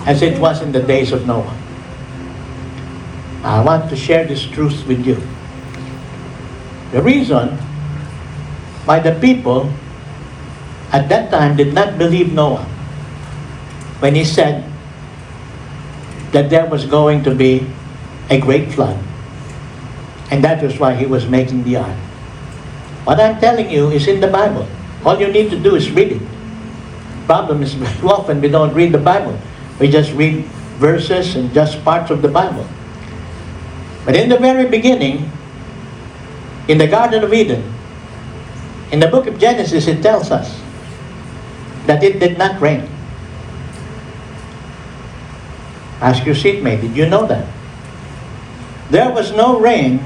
[SPEAKER 1] as it was in the days of Noah. I want to share this truth with you. The reason why the people at that time did not believe Noah when he said that there was going to be a great flood. And that was why he was making the ark. What I'm telling you is in the Bible. All you need to do is read it. Problem is very often we don't read the Bible. We just read verses and just parts of the Bible. But in the very beginning, in the Garden of Eden, in the book of Genesis, it tells us that it did not rain. Ask your seatmate, did you know that? There was no rain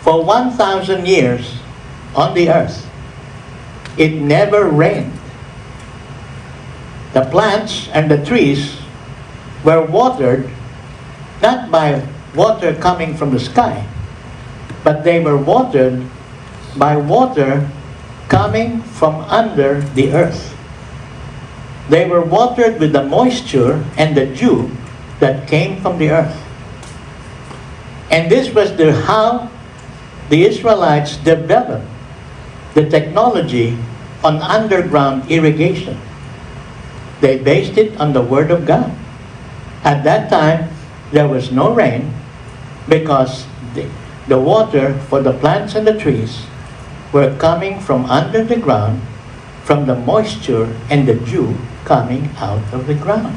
[SPEAKER 1] for 1,000 years on the earth. It never rained. The plants and the trees were watered not by water coming from the sky, but they were watered by water coming from under the earth. They were watered with the moisture and the dew that came from the earth. And this was how the Israelites developed the technology on underground irrigation. They based it on the Word of God. At that time, there was no rain because the water for the plants and the trees were coming from under the ground, from the moisture and the dew coming out of the ground.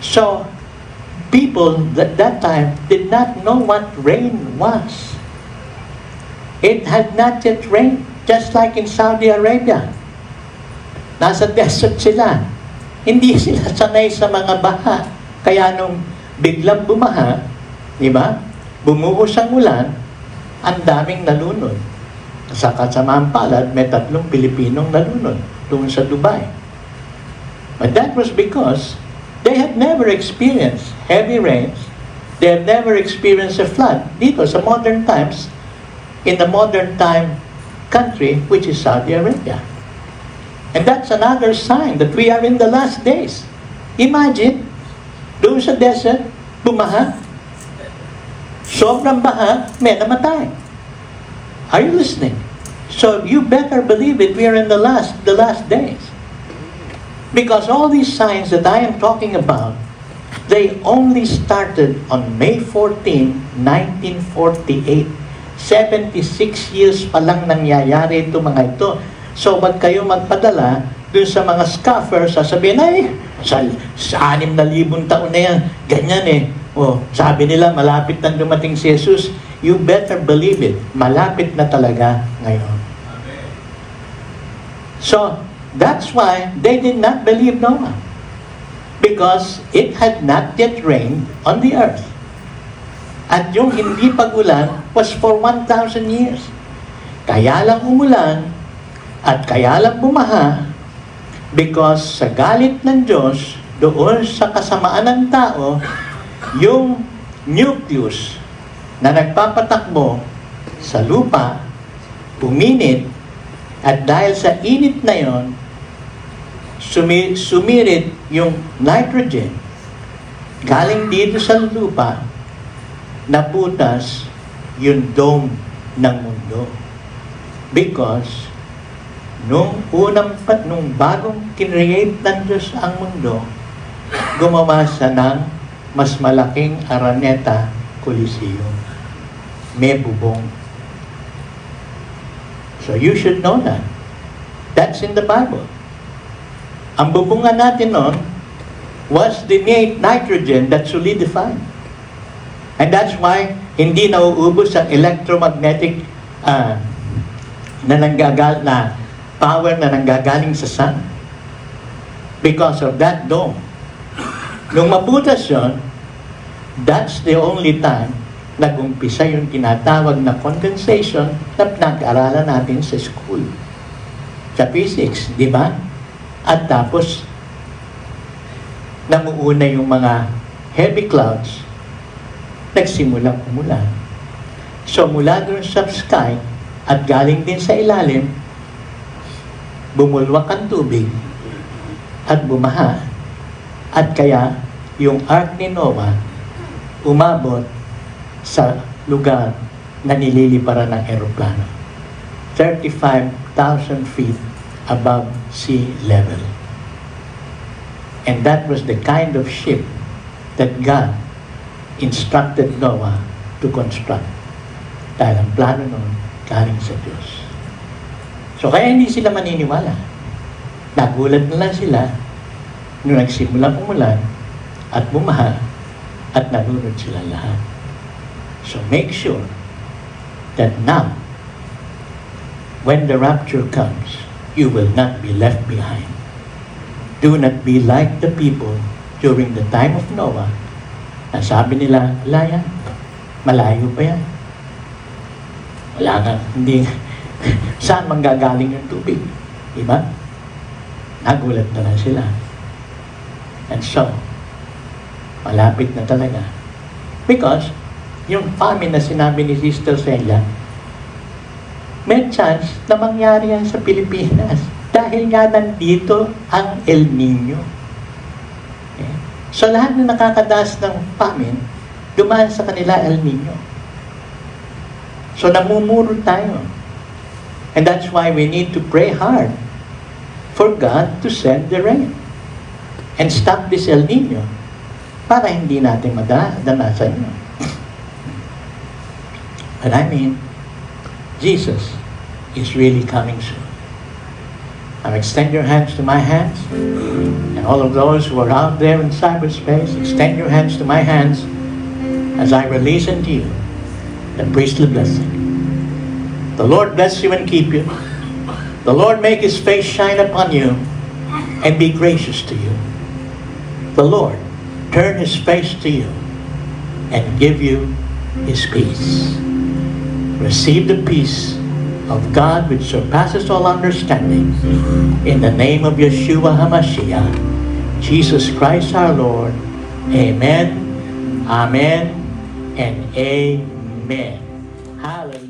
[SPEAKER 1] So, people at that time did not know what rain was. It had not yet rained, just like in Saudi Arabia. Nasa desert sila. Hindi sila sanay sa mga baha. Kaya nung biglang bumaha, di ba? Bumuhos ang ulan, ang daming nalunod. Sa kasamaan palad, may 3 Pilipinong nalunod doon sa Dubai. But that was because they had never experienced heavy rains. They had never experienced a flood. Dito sa modern times, in the modern time country, which is Saudi Arabia. And that's another sign that we are in the last days. Imagine, doon sa desert, bumaha. Sobrang baha, may namatay. Are you listening? So you better believe it, we are in the last days. Because all these signs that I am talking about, they only started on May 14, 1948. 76 years pa lang nangyayari ito mga ito. So wag kayo magpadala dun sa mga scoffers, sasabihin, ay, sa 6,000 taon na yan, ganyan eh. Oh, sabi nila, malapit na dumating si Jesus. You better believe it. Malapit na talaga ngayon. So, that's why they did not believe Noah. Because it had not yet rained on the earth. At yung hindi pagulan was for 1,000 years. Kaya lang umulan at kaya lang bumaha because sa galit ng Diyos doon sa kasamaan ng tao, yung nucleus na nagpapatakbo sa lupa uminit at dahil sa init na yon sumirit yung nitrogen galing dito sa lupa, naputas yung dome ng mundo because nung bagong kinreate ng Diyos ang mundo, gumawa siya ng mas malaking Araneta Coliseum. May bubong. So you should know that. That's in the Bible. Ang bubungan natin noon was the nitrogen that solidified. And that's why hindi nauubos ang electromagnetic na power na nanggagaling sa sun. Because of that dome. Nung mabutas yun, that's the only time nag-umpisa yung tinatawag na condensation na pinag-aralan natin sa school. Sa physics, di ba? At tapos, namuuna yung mga heavy clouds, nagsimulang umulan. So mula doon sa sky, at galing din sa ilalim, bumulwak ang tubig, at bumaha, at kaya yung Ark ni Noah umabot sa lugar na nililiparan ng eroplano. 35,000 feet above sea level. And that was the kind of ship that God instructed Noah to construct. Dahil ang plano nun galing sa Diyos. So kaya hindi sila maniniwala. Nagulat na lang sila nung nagsimulang umulan at bumaha at nalunod sila lahat. So make sure that now, when the rapture comes, you will not be left behind. Do not be like the people during the time of Noah na sabi nila, wala yan, malayo pa yan. Wala nga, hindi, saan manggagaling yung tubig? Diba? Nagulat na lang sila. And so, malapit na talaga. Because, yung famine na sinabi ni Sister Celia, may chance na mangyari yan sa Pilipinas. Dahil nga nandito ang El Nino. Okay? So lahat na nakakadanas ng famine, dumaan sa kanila El Nino. So namumuro tayo. And that's why we need to pray hard for God to send the rain. And stop this El Nino para hindi natin madanasan yun. But I mean, Jesus is really coming soon. Now extend your hands to my hands, and all of those who are out there in cyberspace, extend your hands to my hands as I release into you the priestly blessing. The Lord bless you and keep you. The Lord make His face shine upon you and be gracious to you. The Lord turn His face to you and give you His peace. Receive the peace of God which surpasses all understanding. In the name of Yeshua HaMashiach, Jesus Christ our Lord. Amen, amen, and amen. Hallelujah.